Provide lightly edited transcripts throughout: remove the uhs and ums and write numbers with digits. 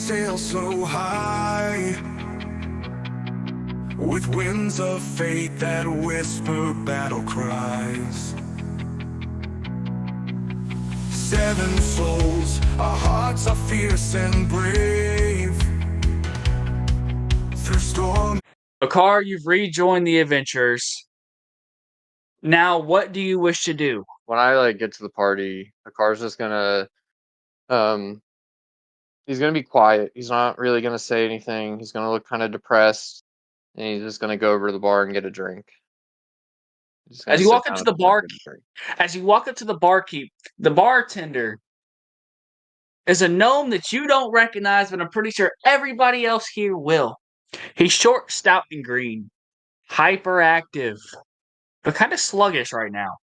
sail so high, with winds of fate that whisper battle cries. 7 souls, our hearts are fierce and brave. Through storm. Akar, you've rejoined the adventurers. Now, what do you wish to do? When I get to the party, Akar's just gonna he's gonna be quiet. He's not really gonna say anything. He's gonna look kind of depressed, and he's just gonna go over to the bar and get a drink. He's just gonna As you sit walk down up to at the the bar bar, and get a drink. as you walk up to the barkeep, the bartender is a gnome that you don't recognize, but I'm pretty sure everybody else here will. He's short, stout, and green, hyperactive, but kind of sluggish right now.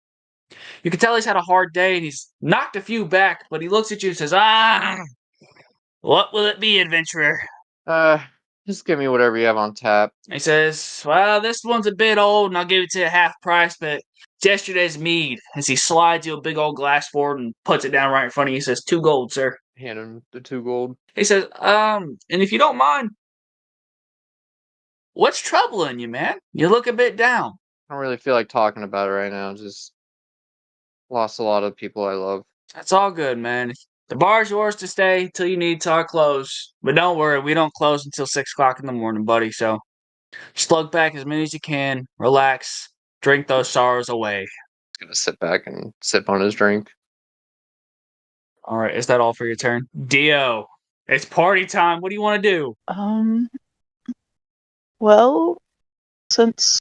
You can tell he's had a hard day and he's knocked a few back, but he looks at you and says, what will it be, adventurer? Just give me whatever you have on tap. He says, well, this one's a bit old and I'll give it to you half price, but it's yesterday's mead. As he slides you a big old glass forward and puts it down right in front of you, he says, 2 gold, sir. Hand him the 2 gold. He says, and if you don't mind, what's troubling you, man? You look a bit down. I don't really feel like talking about it right now. Just lost a lot of people I love. That's all good, man. The bar's yours to stay till you need till I close. But don't worry, we don't close until 6 o'clock in the morning, buddy. So slug back as many as you can, relax, drink those sorrows away. He's gonna sit back and sip on his drink. All right, is that all for your turn? Dio, it's party time. What do you want to do? Well, since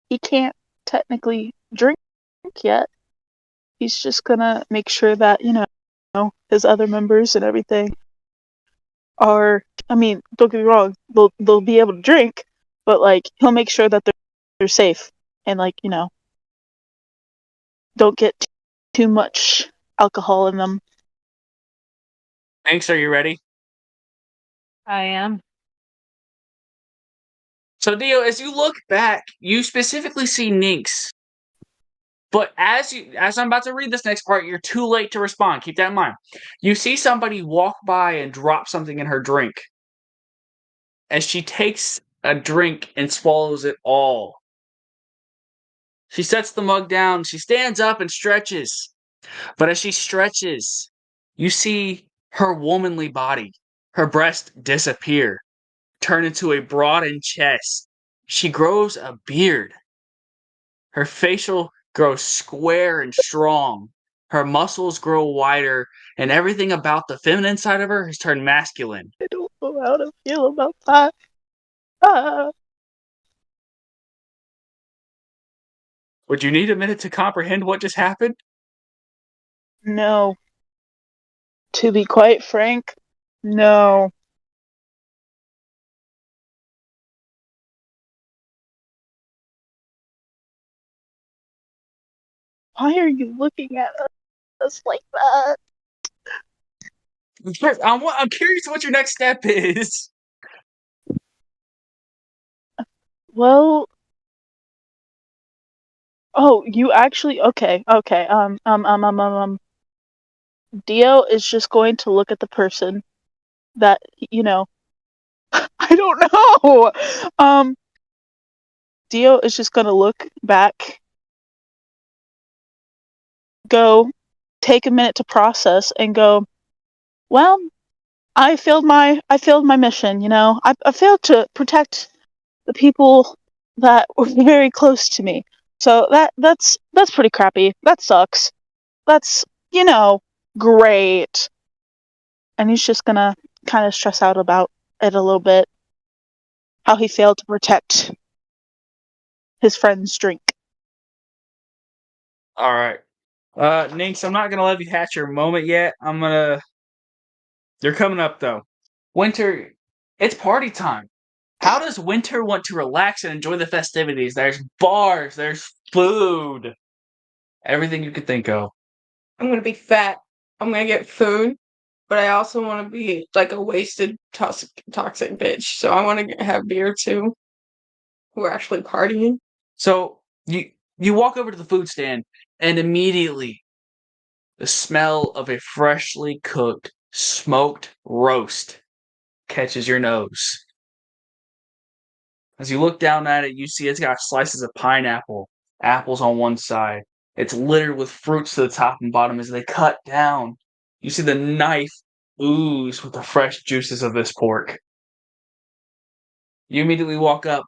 he can't technically drink yet, he's just gonna make sure that, his other members and everything are, don't get me wrong, they'll be able to drink, but, he'll make sure that they're safe and, don't get too much alcohol in them. Thanks, are you ready? I am. So, Dio, as you look back, you specifically see Ninx. But as I'm about to read this next part, you're too late to respond. Keep that in mind. You see somebody walk by and drop something in her drink. As she takes a drink and swallows it all. She sets the mug down. She stands up and stretches. But as she stretches, you see her womanly body, her breast disappear, turn into a broadened chest. She grows a beard. Her facial grows square and strong. Her muscles grow wider, and everything about the feminine side of her has turned masculine. I don't know how to feel about that. Would you need a minute to comprehend what just happened? No. To be quite frank, no. Why are you looking at us like that? I'm curious what your next step is. Well, oh, you actually, okay. Dio is just going to look at the person that, I don't know. Dio is just gonna look back, go, take a minute to process, and go, well, I failed my mission. I failed to protect the people that were very close to me. So that's pretty crappy. That sucks. That's great. And he's just gonna kind of stress out about it a little bit. How he failed to protect his friend's drink. All right. Ninx, I'm not going to let you hatch your moment yet. You're coming up, though. Winter, it's party time. How does Winter want to relax and enjoy the festivities? There's bars, there's food, everything you could think of. I'm going to be fat. I'm going to get food. But I also want to be like a wasted, toxic bitch. So I want to have beer too. We're actually partying. So you walk over to the food stand, and immediately the smell of a freshly cooked, smoked roast catches your nose. As you look down at it, you see it's got slices of pineapple, apples on one side. It's littered with fruits to the top and bottom. As they cut down, you see the knife ooze with the fresh juices of this pork. You immediately walk up.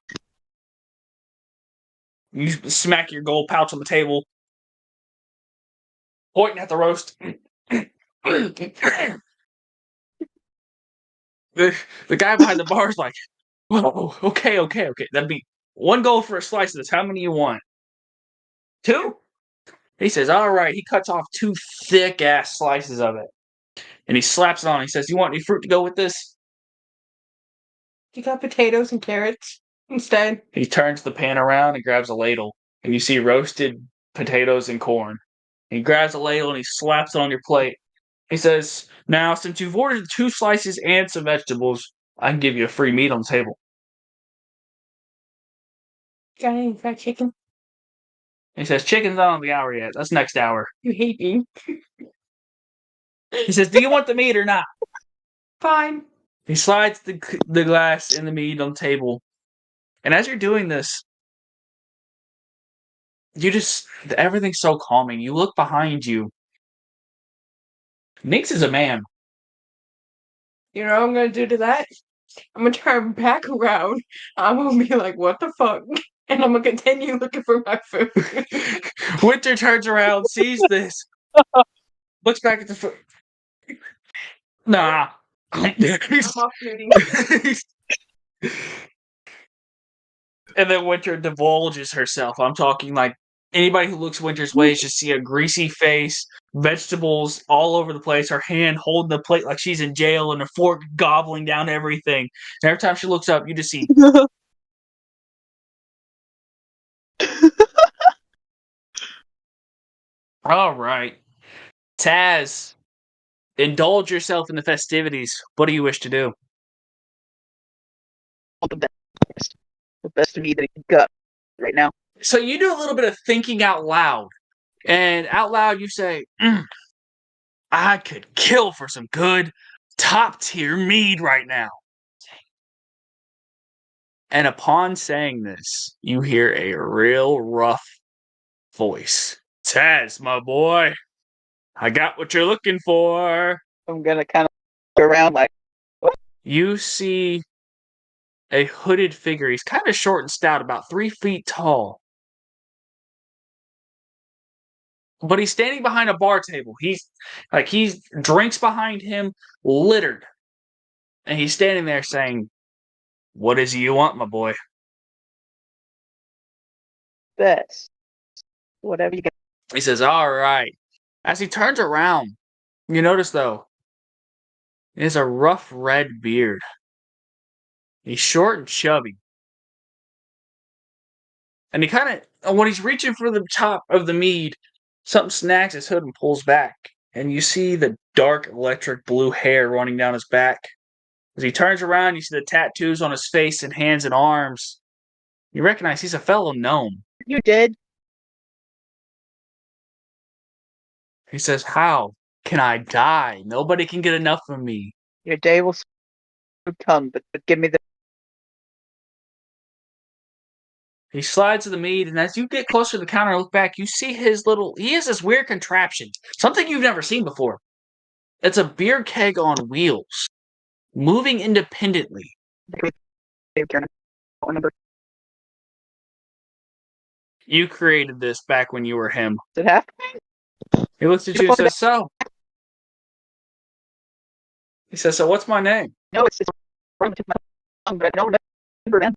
You smack your gold pouch on the table, pointing at the roast. The guy behind the bar is like, whoa, okay. That'd be 1 gold for a slice of this. How many you want? 2? He says, all right. He cuts off 2 thick-ass slices of it. And he slaps it on. He says, you want any fruit to go with this? You got potatoes and carrots instead. He turns the pan around and grabs a ladle. And you see roasted potatoes and corn. He grabs a ladle and he slaps it on your plate. He says, now, since you've ordered 2 slices and some vegetables, I can give you a free meat on the table. Got any fried chicken? He says, chicken's not on the hour yet. That's next hour. You hate me. He says, do you want the meat or not? Fine. He slides the glass and the meat on the table. And as you're doing this, everything's so calming. You look behind you. Nix is a man. You know what I'm gonna do to that? I'm gonna turn back around. I'm gonna be like, what the fuck? And I'm gonna continue looking for my food. Winter turns around, sees this, looks back at the food. Nah. I'm off duty. And then Winter divulges herself. I'm talking like anybody who looks Winter's way just see a greasy face, vegetables all over the place, her hand holding the plate like she's in jail, and a fork gobbling down everything. And every time she looks up, you just see. All right. Taz, indulge yourself in the festivities. What do you wish to do? The best meat that you got right now. So you do a little bit of thinking out loud. And out loud you say, I could kill for some good top tier mead right now. And upon saying this, you hear a real rough voice. Taz, my boy, I got what you're looking for. I'm gonna kind of go around like, You see a hooded figure. He's kind of short and stout, about 3 feet tall. But he's standing behind a bar table. He's drinks behind him, littered. And he's standing there saying, what is it you want, my boy? best. Whatever you got. He says, all right. As he turns around, you notice, though, he has a rough red beard. He's short and chubby. And he kind of, when he's reaching for the top of the mead, something snags his hood and pulls back. And you see the dark electric blue hair running down his back. As he turns around, you see the tattoos on his face and hands and arms. You recognize he's a fellow gnome. You did. He says, how can I die? Nobody can get enough of me. Your day will soon come, but give me the. He slides to the mead, and as you get closer to the counter and look back, you see he has this weird contraption. Something you've never seen before. It's a beer keg on wheels, moving independently. You created this back when you were him. Does it have? He looks at you and says, so? He says, so what's my name? No, it's wrong with my tongue, but I don't remember, man.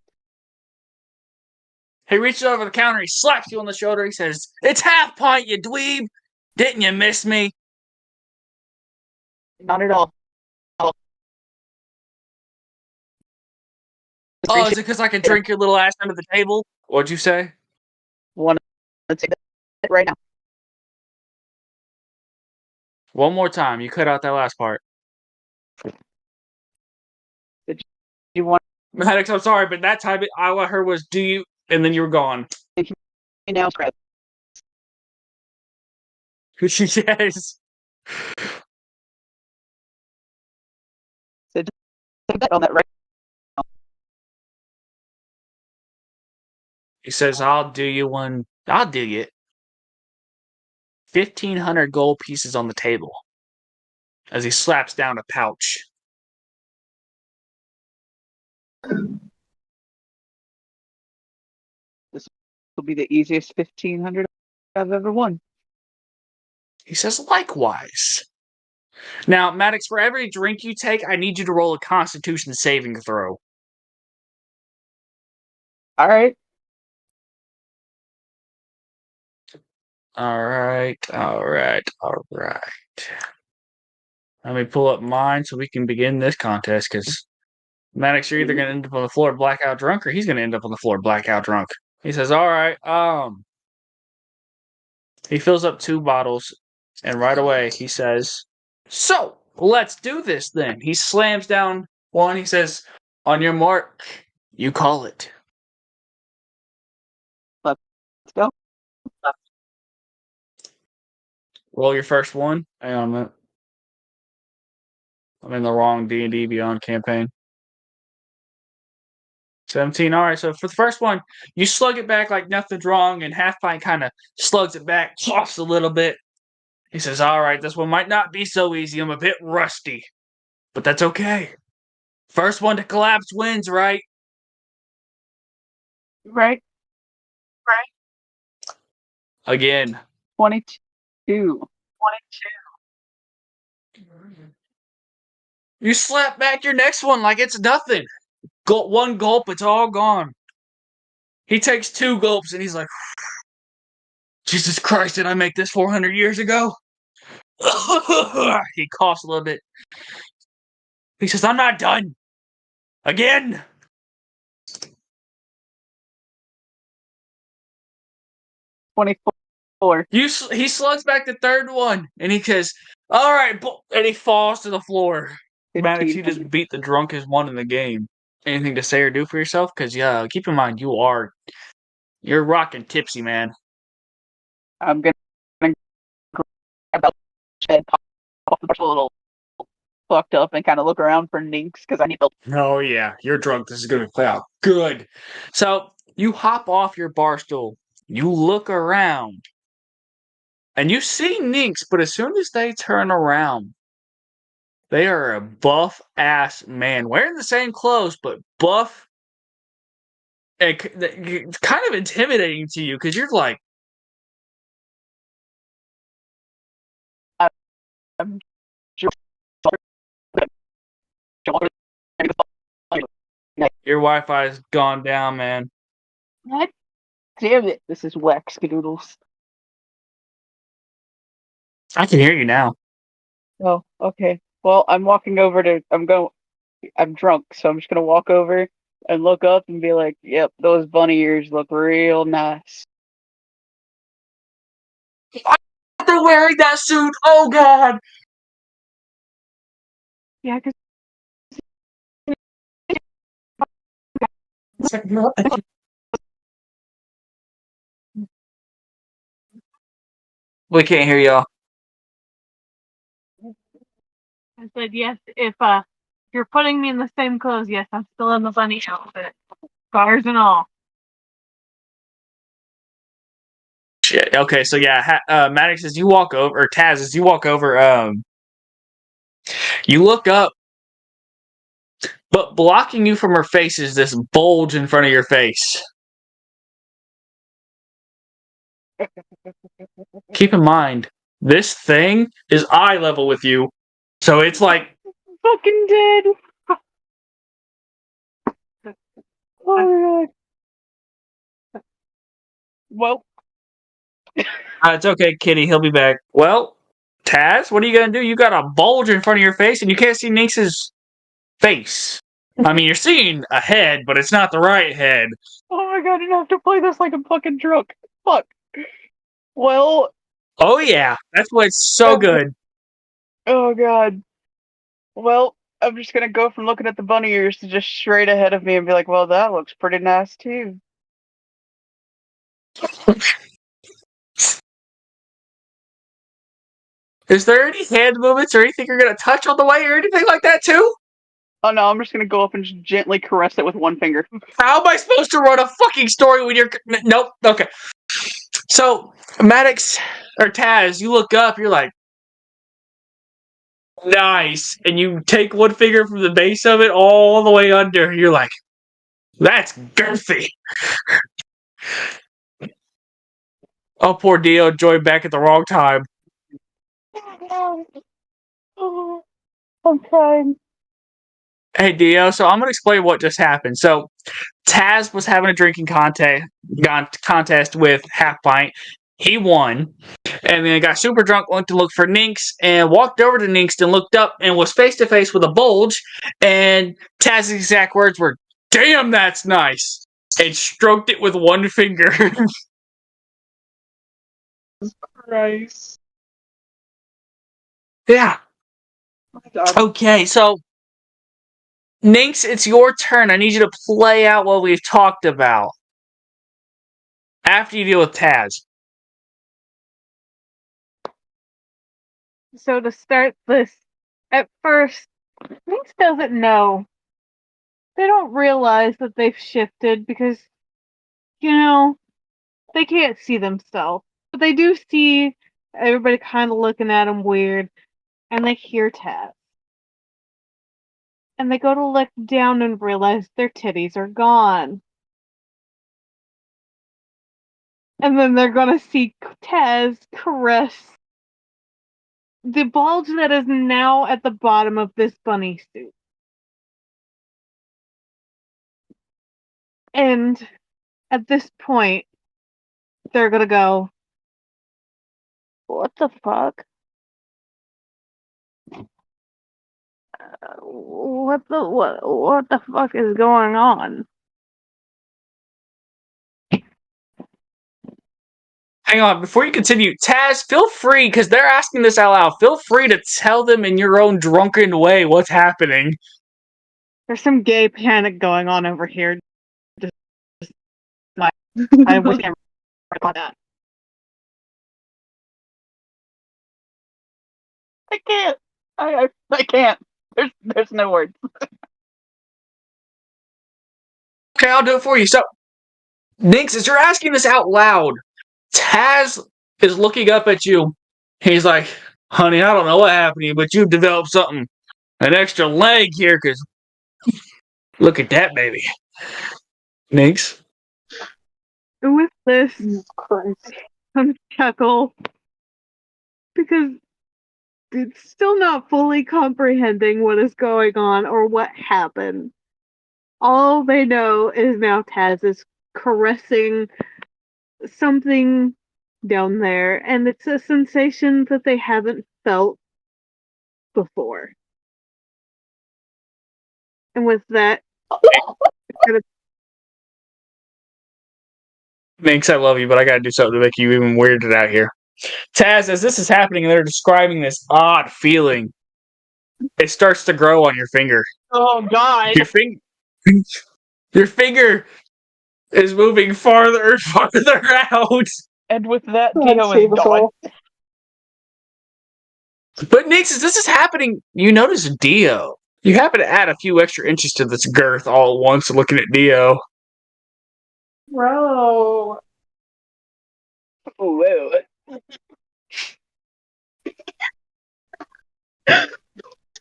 He reaches over the counter, he slaps you on the shoulder, he says, it's half pint, you dweeb! Didn't you miss me? Not at all. Oh, is it because I can drink your little ass under the table? What'd you say? Want to take that right now? One more time. You cut out that last part. You want Maddox, I'm sorry, but that time all I heard was, do you? And then you were gone. me now, Scrap? Yes. a bet on that right now. He says, I'll do you 1,500 gold pieces on the table as he slaps down a pouch. This will be the easiest 1,500 I've ever won. He says, likewise. Now, Maddox, for every drink you take, I need you to roll a Constitution saving throw. All right. All right. Let me pull up mine so we can begin this contest, because Maddox, you're either going to end up on the floor blackout drunk, or he's going to end up on the floor blackout drunk. He says, all right, he fills up 2 bottles, and right away he says, so, let's do this then. He slams down one, he says, on your mark, you call it. Let's go. Roll your first one. Hang on a minute. I'm in the wrong D&D Beyond campaign. 17. All right, so for the first one, you slug it back like nothing's wrong, and Half Pint kind of slugs it back, coughs a little bit. He says, all right, this one might not be so easy. I'm a bit rusty, but that's okay. First one to collapse wins, right? Right. Again. 22. You slap back your next one like it's nothing. One gulp, it's all gone. He takes 2 gulps, and he's like, Jesus Christ, did I make this 400 years ago? He coughs a little bit. He says, I'm not done. Again. 24. He slugs back the 3rd one, and he says, all right, and he falls to the floor. Maddox, you just 1,500. beat the drunkest one in the game. Anything to say or do for yourself? Because, yeah, keep in mind, you're rocking tipsy, man. I'm gonna grab that shed, pop off the a little fucked up, and kind of look around for Ninks because I need to. Oh, yeah, you're drunk. This is going to play out good. So, you hop off your bar stool. You look around. And you see Ninks, but as soon as they turn around, they are a buff-ass man. Wearing the same clothes, but buff. And it's kind of intimidating to you, because you're like, I'm your Wi-Fi's gone down, man. God damn it! This is Wax Skadoodles. I can hear you now. Oh, okay. Well, I'm walking over to. I'm drunk, so I'm just gonna walk over and look up and be like, "Yep, those bunny ears look real nice." They're wearing that suit. Oh, God. Yeah, because We can't hear y'all. I said, yes, if you're putting me in the same clothes, yes, I'm still in the bunny outfit. Scars and all. Shit. Okay, so yeah, Maddox, as you walk over, or Taz, as you walk over, you look up, but blocking you from her face is this bulge in front of your face. Keep in mind, this thing is eye level with you, so it's like, fucking dead. Oh my god. Well, it's okay, Kitty, he'll be back. Well, Taz, what are you gonna do? You got a bulge in front of your face, and you can't see Nix's face. I mean, you're seeing a head, but it's not the right head. oh my god, I have to play this like I'm fucking drunk. Fuck. Well, Oh yeah, that's why it's so good. oh god. Well, I'm just gonna go from looking at the bunny ears to just straight ahead of me and be like, well, that looks pretty nice too. Is there any hand movements or anything you're gonna touch on the way or anything like that too? Oh no, I'm just gonna go up and just gently caress it with one finger. How am I supposed to run a fucking story when you're... Nope. Okay. So, Maddox, or Taz, you look up, you're like, nice. And you take one finger from the base of it all the way under. You're like, that's girthy. Oh, poor Dio joined back at the wrong time. Oh, I'm trying. Hey, Dio, so I'm going to explain what just happened. So, Taz was having a drinking contest with Half Pint. He won. And then got super drunk, went to look for Nynx, and walked over to Nynx and looked up and was face to face with a bulge. And Taz's exact words were, "Damn, that's nice." And stroked it with one finger. Christ. Yeah. Oh my God. Okay, so Nynx, it's your turn. I need you to play out what we've talked about after you deal with Taz. So to start this, at first, Lynx doesn't know. They don't realize that they've shifted because, they can't see themselves. But they do see everybody kind of looking at them weird, and they hear Taz. And they go to look down and realize their titties are gone. And then they're gonna see Taz caress the bulge that is now at the bottom of this bunny suit. And at this point, they're gonna go, what the fuck? What the fuck is going on? Hang on, before you continue, Taz, feel free, because they're asking this out loud, feel free to tell them in your own drunken way what's happening. There's some gay panic going on over here. I wish I could record that. I can't. I can't. There's no words. Okay, I'll do it for you. So, Nynx, as you're asking this out loud, Taz is looking up at you. He's like, honey, I don't know what happened to you, but you've developed something, an extra leg here, because look at that baby. Nynx? With this, Christ. I'm chuckle because it's still not fully comprehending what is going on or what happened. All they know is now Taz is caressing something down there, and it's a sensation that they haven't felt before. And with that, Nynx, I love you, but I gotta do something to make you even weirded out here. Taz, as this is happening and they're describing this odd feeling, it starts to grow on your finger. Oh God. Your finger is moving farther and farther out. And with that, God Dio is save us gone. all. But Nix, as this is happening, you notice Dio. You happen to add a few extra inches to this girth all at once looking at Dio. Bro. Whoa.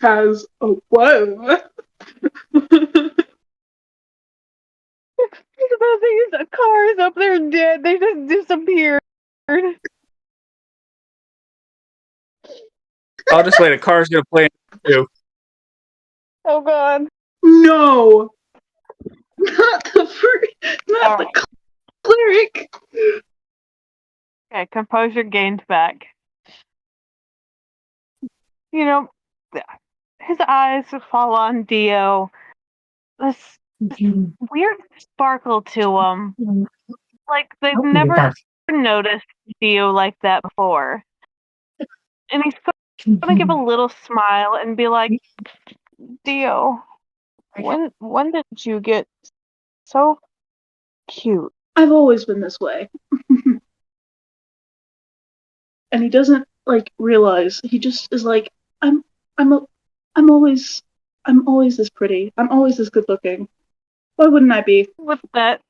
Taz. Oh, whoa. the thing is, the car is up there dead. They just disappeared. I'll just wait. A car's gonna play too. Oh god. No. Not the cleric. Okay, composure gained back. His eyes fall on Dio. This weird sparkle to him. Like they've never noticed Dio like that before. And he's gonna give a little smile and be like, Dio, when did you get so cute? I've always been this way. And he doesn't realize. He just is like, I'm always I'm always this pretty. I'm always this good looking. Why wouldn't I be? With that,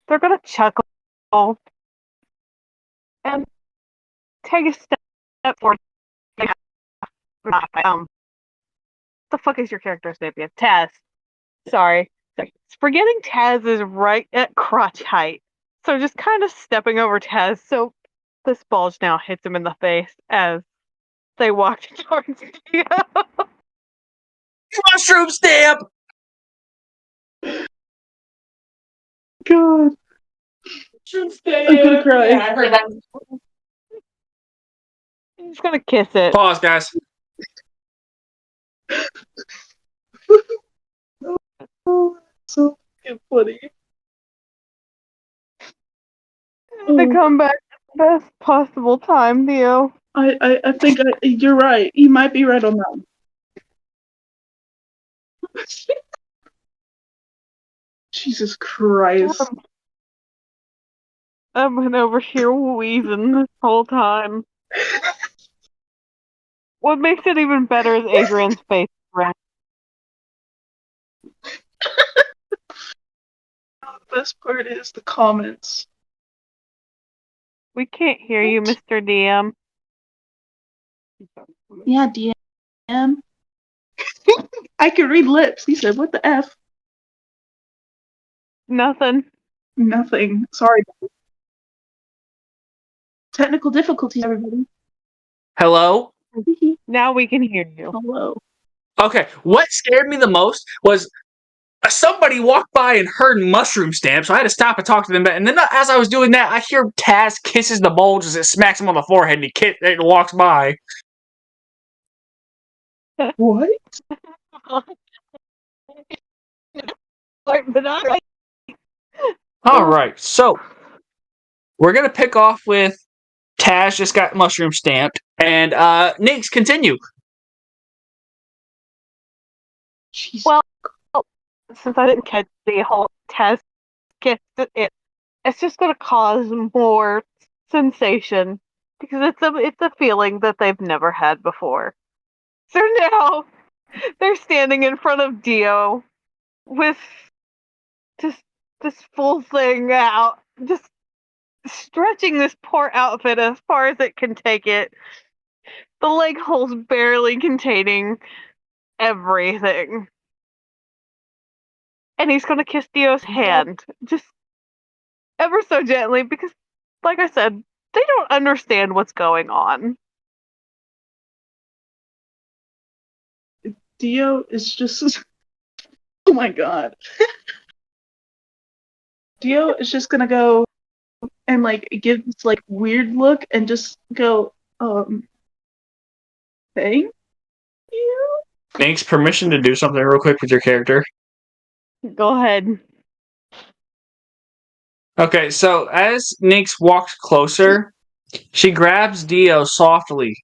they're gonna chuckle and take a step forward. The fuck is your character's name again? Taz. Sorry. Forgetting Taz is right at crotch height. So just kind of stepping over Taz so this bulge now hits him in the face as they walk towards you. Mushroom stamp! God, I'm gonna cry. Yeah, I heard that. He's gonna kiss it. Pause, guys. Oh, so fucking funny. They come back at the best possible time, Theo. I think you're right. You might be right on that. Jesus Christ. I've been over here wheezing this whole time. What makes it even better is Adrian's face. Right? The best part is the comments. We can't hear you, Mr. DM. Yeah, DM. I can read lips. He said, "What the f?" Nothing. Nothing. Sorry. Technical difficulties, everybody. Hello? Now we can hear you. Hello. Okay, what scared me the most was somebody walked by and heard mushroom stamp, so I had to stop and talk to them. And then as I was doing that, I hear Taz kisses the bulge as it smacks him on the forehead, and it walks by. What? All right, so we're gonna pick off with Taz just got mushroom stamped, and Nix, continue. Jeez. Well, since I didn't catch the whole test kiss it's just going to cause more sensation because it's a feeling that they've never had before. So now they're standing in front of Dio with just this full thing out, just stretching this poor outfit as far as it can take it. The leg holes barely containing everything. And he's going to kiss Dio's hand, just ever so gently, because, like I said, they don't understand what's going on. Dio is just. Oh my god. Dio is just gonna go and give this weird look and just go, thank you. Nix, permission to do something real quick with your character. Go ahead. Okay, so as Nix walks closer, she grabs Dio softly,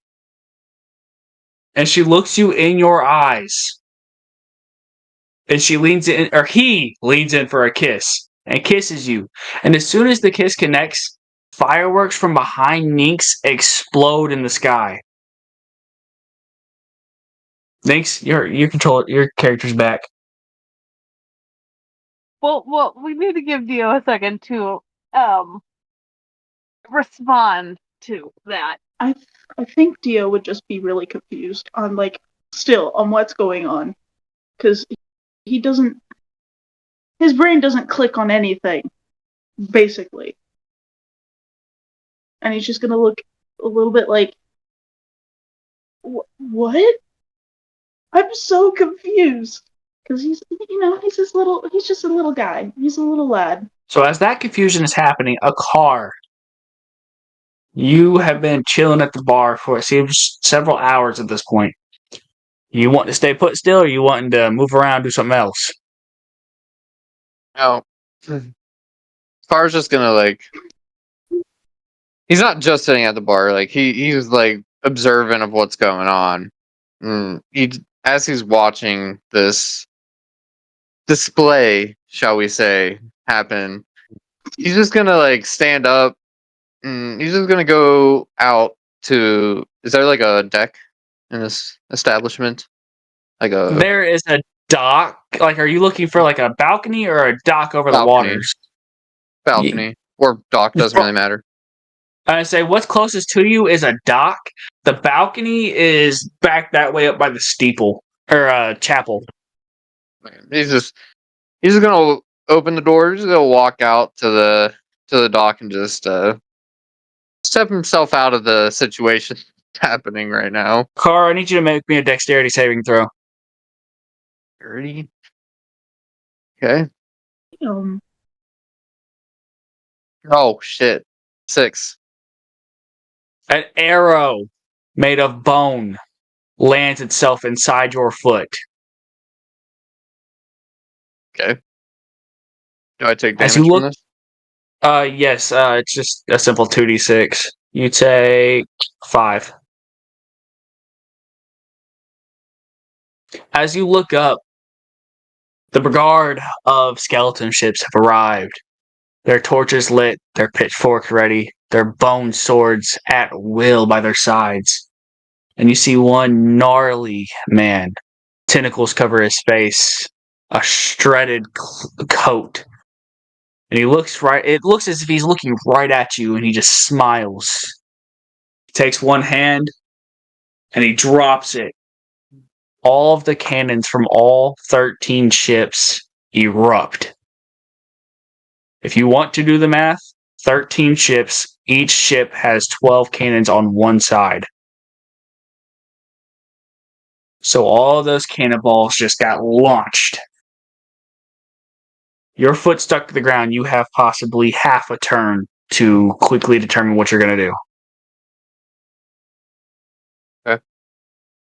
and she looks you in your eyes. And she leans in, or he leans in for a kiss and kisses you. And as soon as the kiss connects, fireworks from behind Nix explode in the sky. Nix, you control it. Your character's back. Well, we need to give Dio a second to respond to that. I think Dio would just be really confused on on what's going on, because he doesn't. His brain doesn't click on anything, basically, and he's just gonna look a little bit like, what? I'm so confused because he's just a little guy. He's a little lad. So as that confusion is happening, a car. You have been chilling at the bar for it seems several hours at this point. You want to stay put still, or you wanting to move around, do something else? No. Car's just gonna he's not just sitting at the bar, he's observant of what's going on. As he's watching this display, shall we say, happen, he's just gonna stand up. He's just gonna go out to. Is there a deck in this establishment? Like a There is a dock. Like, are you looking for like a balcony or a dock over the balcony. waters? Balcony or dock, doesn't really matter. I say what's closest to you is a dock. The balcony is back that way up by the steeple or chapel. He's just gonna open the doors. He'll walk out to the dock and just step himself out of the situation happening right now. Car, I need you to make me a dexterity saving throw. 30. Okay. Um, Oh shit. 6. An arrow made of bone lands itself inside your foot. Okay. Do I take As damage you from look, this? yes, it's just a simple 2d6. You take 5. As you look up, the brigade of skeleton ships have arrived. Their torches lit, their pitchforks ready, their bone swords at will by their sides. And you see one gnarly man. Tentacles cover his face, a shredded coat. And he looks right, it looks as if he's looking right at you, and he just smiles. He takes one hand and he drops it. All of the cannons from all 13 ships erupt. If you want to do the math, 13 ships, each ship has 12 cannons on one side. So all those cannonballs just got launched. Your foot stuck to the ground, you have possibly half a turn to quickly determine what you're going to do. Okay.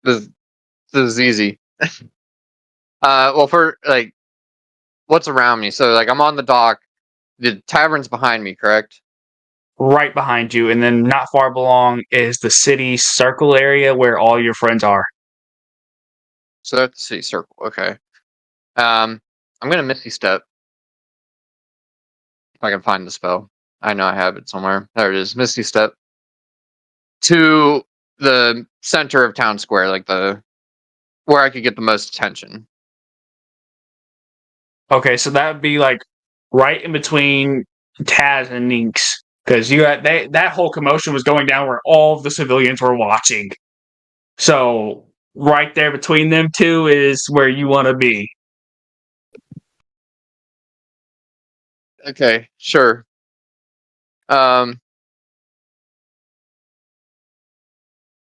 This is easy. Well, for like, what's around me? So like, I'm on the dock. The tavern's behind me, correct? Right behind you, and then not far along is the city circle area where all your friends are. So that's the city circle. Okay. I'm gonna Misty Step. If I can find the spell. I know I have it somewhere. There it is. Misty Step. To the center of town square, like where I could get the most attention. Okay, so that would be like right in between Taz and Ninx, because that whole commotion was going down where all of the civilians were watching. So right there between them two is where you want to be. Okay, sure. So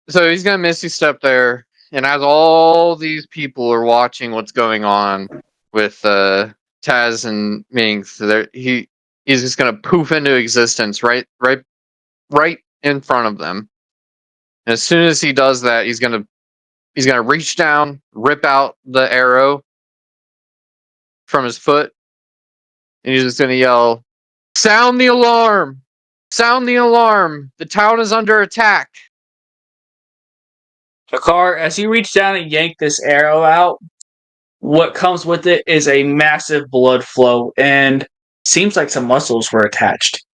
he's gonna Misty Step there, and as all these people are watching what's going on with Taz and Minx, he's just gonna poof into existence right in front of them. And as soon as he does that, he's gonna reach down, rip out the arrow from his foot, and he's just gonna yell, "Sound the alarm! Sound the alarm! The town is under attack!" Jakar, as you reach down and yank this arrow out, what comes with it is a massive blood flow, and seems like some muscles were attached.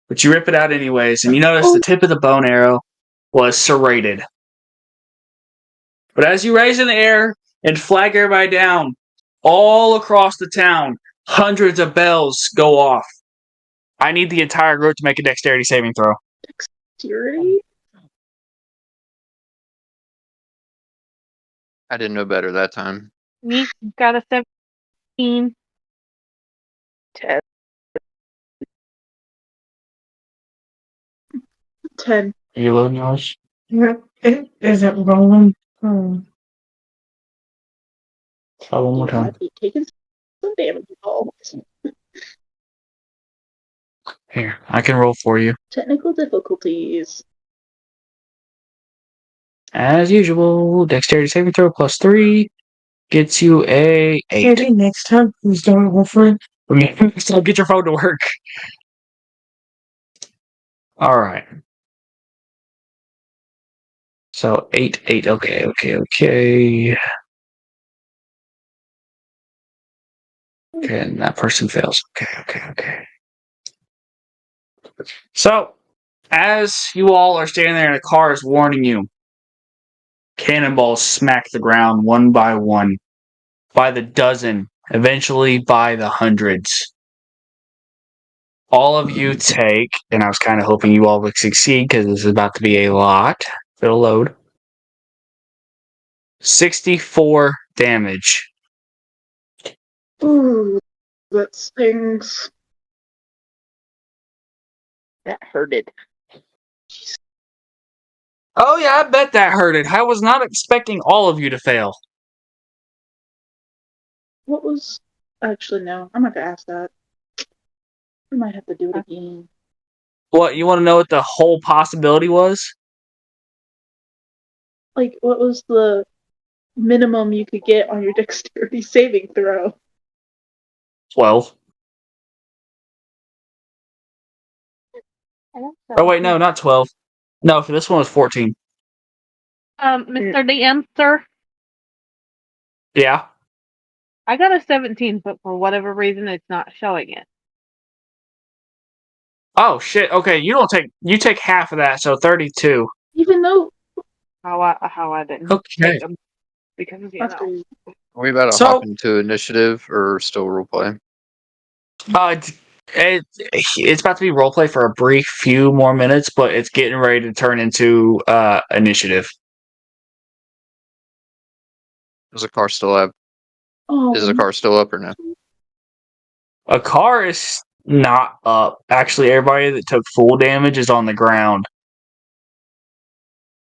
But you rip it out anyways, and you notice the tip of the bone arrow was serrated. But as you raise in the air and flag everybody down, all across the town, hundreds of bells go off. I need the entire group to make a dexterity saving throw. Dexterity? I didn't know better that time. Me got a 17. 10. 10. Are you loading yours? It isn't rolling. Try one more You time. might be taking some damage. Here, I can roll for you. Technical difficulties. As usual, dexterity saving throw plus 3 gets you a 8. Maybe next time, please don't roll for it. So get your phone to work. Alright. So 8, 8. Okay. Okay, and that person fails. Okay. So, as you all are standing there and the car is warning you, Cannonballs smack the ground one by one, by the dozen, eventually by the hundreds. All of you take, and I was kind of hoping you all would succeed because this is about to be a lot. It'll load. 64 damage. Ooh, that stings. That hurted. Oh yeah, I bet that hurted. I was not expecting all of you to fail. What was... Actually, no. I'm not gonna ask that. I might have to do it again. What, you want to know what the whole possibility was? Like, what was the minimum you could get on your dexterity saving throw? 12. Oh wait, no, not 12. No, for this one was 14. Mr. DM, sir, Yeah. I got a 17, but for whatever reason, it's not showing it. Oh shit. Okay, you take half of that, so 32. Even though... How I didn't Okay. take them because That's crazy. Are we about to So- hop into initiative or still roleplay? It's about to be roleplay for a brief few more minutes, but it's getting ready to turn into initiative. Is the car still up? Oh, Is the car still up or no? A car is not up. Actually, everybody that took full damage is on the ground.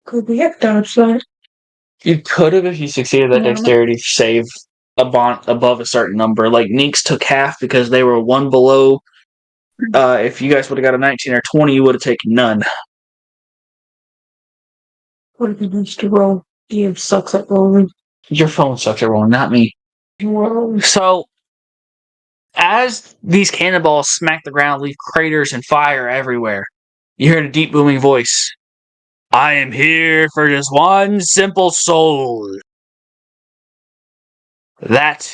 Could we have dodged that? You could have if you succeeded that Yeah, dexterity save above a certain number. Like Neeks took half because they were one below. If you guys would have got a 19 or 20, you would have taken none. Would have been nice to roll. DM sucks at rolling. Your phone sucks at rolling, not me. Well, So, as these cannonballs smack the ground, leave craters and fire everywhere, you hear a deep booming voice. I am here for just one simple soul. That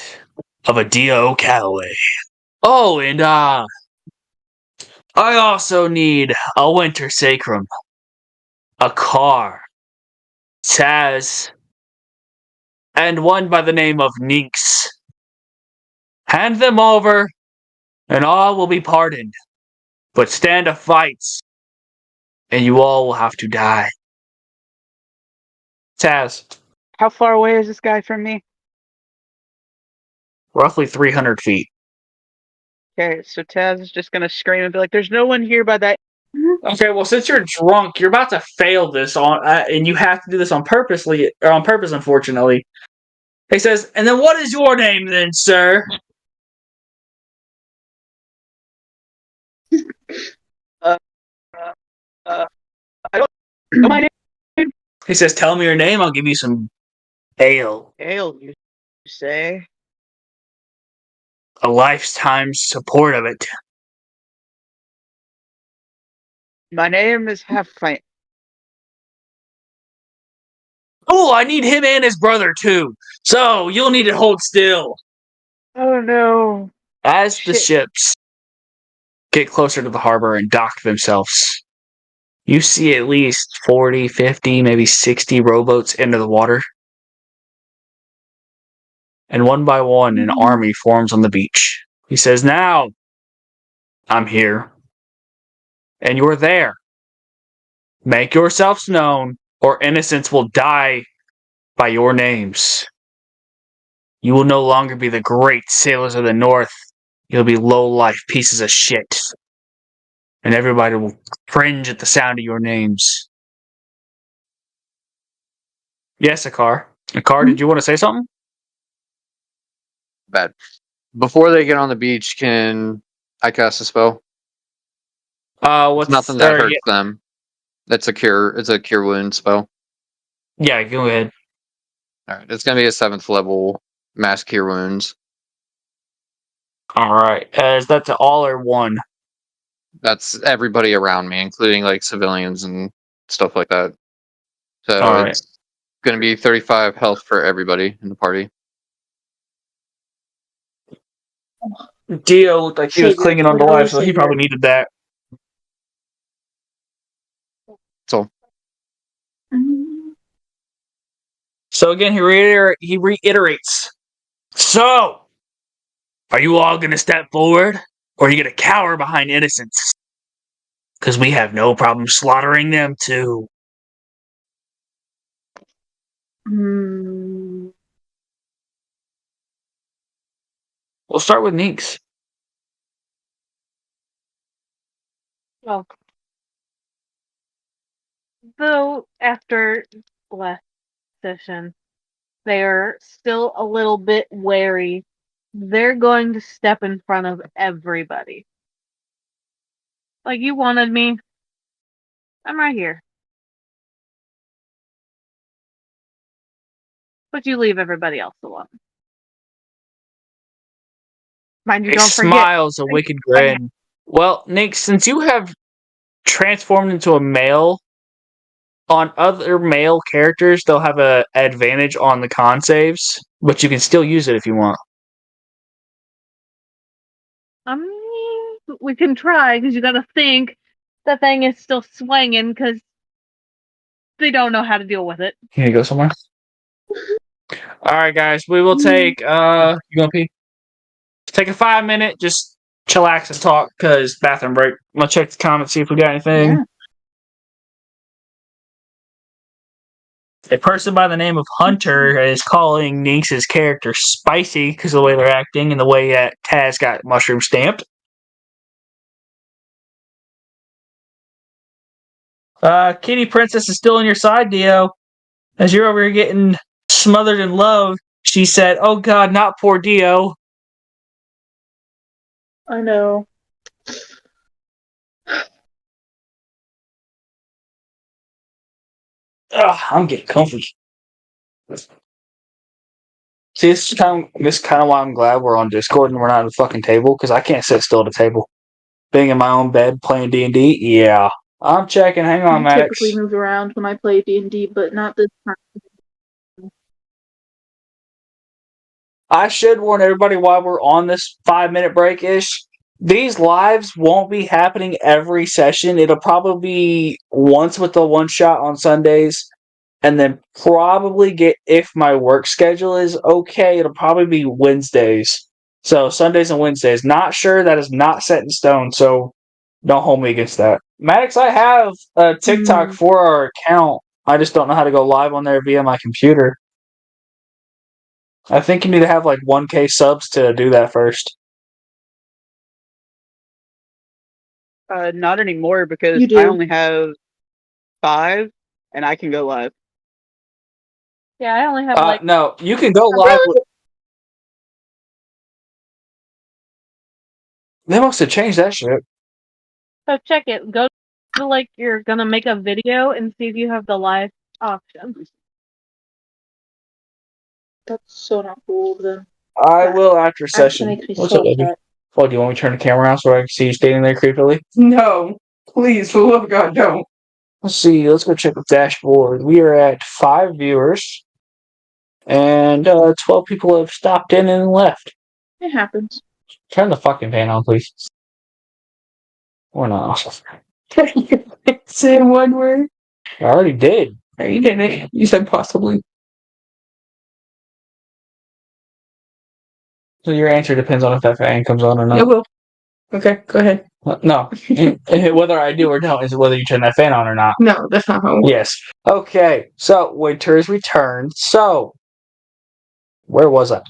of a D.O. Calloway. Oh, and I also need a winter sacrum, a car, Taz, and one by the name of Ninx. Hand them over, and all will be pardoned. But stand a fight, and you all will have to die. Taz, How far away is this guy from me? roughly 300 feet. Okay, so Taz is just gonna scream and be like, "There's no one here by that." Okay, well, since you're drunk, you're about to fail this and you have to do this on purpose, unfortunately. He says, and then what is your name then, sir? Uh, I don't know my name. He says, tell me your name, I'll give you some ale. Ale, you say? A lifetime support of it. My name is Halfpint. Oh, I need him and his brother, too. So, you'll need to hold still. Oh no. As the Shit. ships get closer to the harbor and dock themselves, you see at least 40, 50, maybe 60 rowboats enter the water. And one by one, an army forms on the beach. He says, now, I'm here. And you're there. Make yourselves known, or innocents will die by your names. You will no longer be the great sailors of the North. You'll be low-life pieces of shit. And everybody will cringe at the sound of your names. Yes, Akar. Akar, did you want to say something? Bad. Before they get on the beach, can I cast a spell? What's It's nothing that hurts them. It's a cure. It's a cure wound spell. Yeah, go ahead. All right. It's gonna be a 7th level mass cure wounds. All right. Is that to all or one? That's everybody around me, including like civilians and stuff like that. So All right. it's gonna be 35 health for everybody in the party. Dio looked like he was clinging on to life, so he probably needed that. So So again, he reiterates. So, are you all going to step forward, or are you going to cower behind innocents? Because we have no problem slaughtering them too. Hmm. We'll start with Neeks. Well, though after last session, they are still a little bit wary. They're going to step in front of everybody. Like, you wanted me. I'm right here. But you leave everybody else alone. Mind you, He don't forget. smiles a wicked grin. Well, Nick, since you have transformed into a male, on other male characters, they'll have an advantage on the con saves, but you can still use it if you want. I mean, we can try, because you gotta think the thing is still swinging, because they don't know how to deal with it. You need to go somewhere? Alright, guys, we will take, you gonna pee? Take a 5-minute, just chillax and talk, because bathroom break. I'm gonna check the comments, see if we got anything. Yeah. A person by the name of Hunter is calling Nink's character spicy because of the way they're acting and the way that Taz got mushroom stamped. Kitty Princess is still on your side, Dio. As you're over here getting smothered in love, she said, "Oh God, not poor Dio." I know. Ugh, I'm getting comfy. See, this is kind of why I'm glad we're on Discord and we're not at a fucking table, because I can't sit still at a table. Being in my own bed playing D&D, yeah. I'm checking. Hang on, I Maddox. typically move around when I play D&D, but not this time. I should warn everybody while we're on this 5-minute break-ish. These lives won't be happening every session. It'll probably be once with the one shot on Sundays, and then probably if my work schedule is okay, it'll probably be Wednesdays. So Sundays and Wednesdays. Not sure, that is not set in stone, so don't hold me against that. Maddox, I have a TikTok for our account. I just don't know how to go live on there via my computer. I think you need to have like 1K subs to do that first. Not anymore, because You do. I only have 5, and I can go live. Yeah, I only have No, you can go live. They must have changed that shit. So check it. Go to you're gonna make a video and see if you have the live option. That's so not cool of them. I That will after session. makes me What's so up, baby? upset. Well, do you want me to turn the camera on so I can see you standing there creepily? No, please, for the love of God, don't. Let's see. Let's go check the dashboard. We are at 5 viewers, and 12 people have stopped in and left. It happens. Turn the fucking fan on, please. Or not. Say one word. I already did. No, you didn't. You said possibly. So your answer depends on if that fan comes on or not. It will. Okay, go ahead. No. Whether I do or don't is whether you turn that fan on or not. No, that's not how it works. Yes. Okay. So winter is returned. So where was I?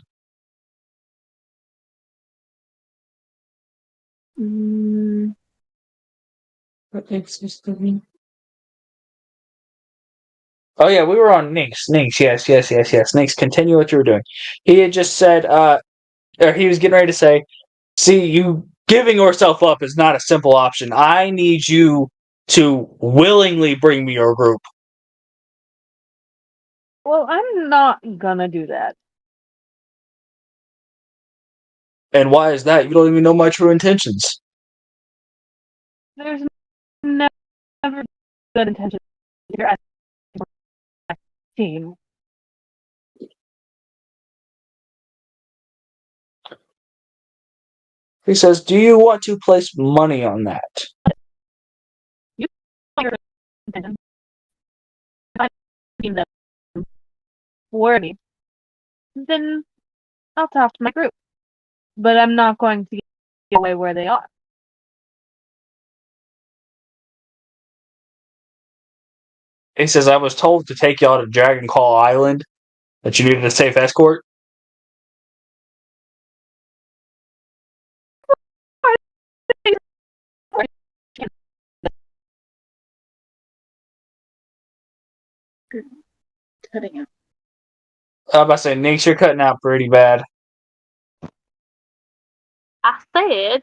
Mm, Oh yeah, we were on Ninx. Ninx, yes. Ninx, continue what you were doing. He had just said, or he was getting ready to say, see, you giving yourself up is not a simple option. I need you to willingly bring me your group. Well, I'm not gonna do that. And why is that? You don't even know my true intentions. There's never good intention here at my team. He says, do you want to place money on that? You know your intention. I mean that worry, then I'll talk to my group. But I'm not going to get away where they are. He says, I was told to take y'all to Dragon Claw Island, that you needed a safe escort. Cutting out. I was about to say, Nix, you're cutting out pretty bad. I said,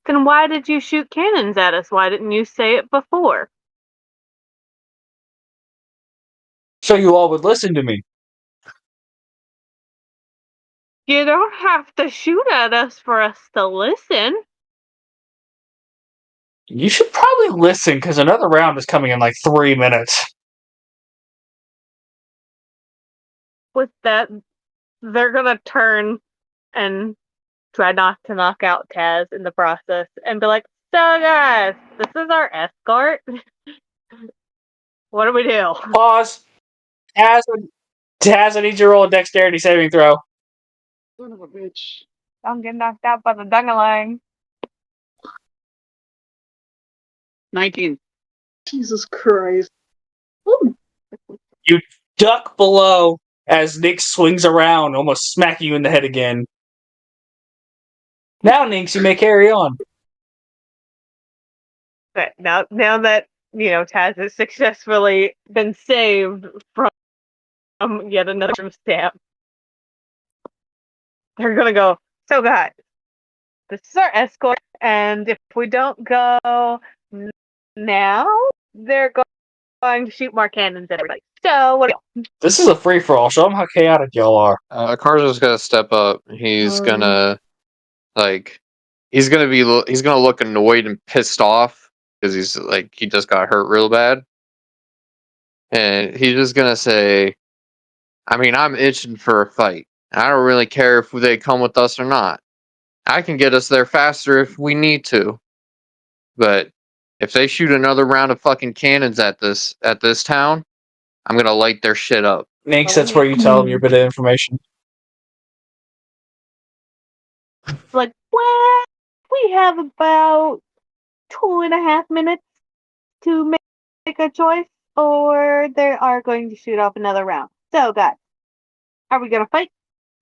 then why did you shoot cannons at us? Why didn't you say it before? So you all would listen to me. You don't have to shoot at us for us to listen. You should probably listen, because another round is coming in like 3 minutes. With that, they're gonna turn and try not to knock out Taz in the process and be like, so guys, this is our escort. What do we do? Pause. Taz, I need you to roll a dexterity saving throw. Son of a bitch. Don't get knocked out by the dungalang. 19. Jesus Christ. Ooh. You duck below as Nix swings around, almost smacking you in the head again. Now, Nix, you may carry on. But now that Taz has successfully been saved from yet another stamp, they're gonna go. So guys, this is our escort, and if we don't go now, they're going to shoot more cannons at everybody. So what do you? This is a free-for-all. Show them how chaotic y'all are. Carter's gonna step up. He's gonna he's gonna look annoyed and pissed off because he's like he just got hurt real bad, and he's just gonna say, "I mean, I'm itching for a fight. I don't really care if they come with us or not. I can get us there faster if we need to, but if they shoot another round of fucking cannons at this town, I'm gonna light their shit up." Nix, that's where you tell them your bit of information. Like, well, we have about 2.5 minutes to make a choice, or they are going to shoot off another round. So, guys, are we gonna fight,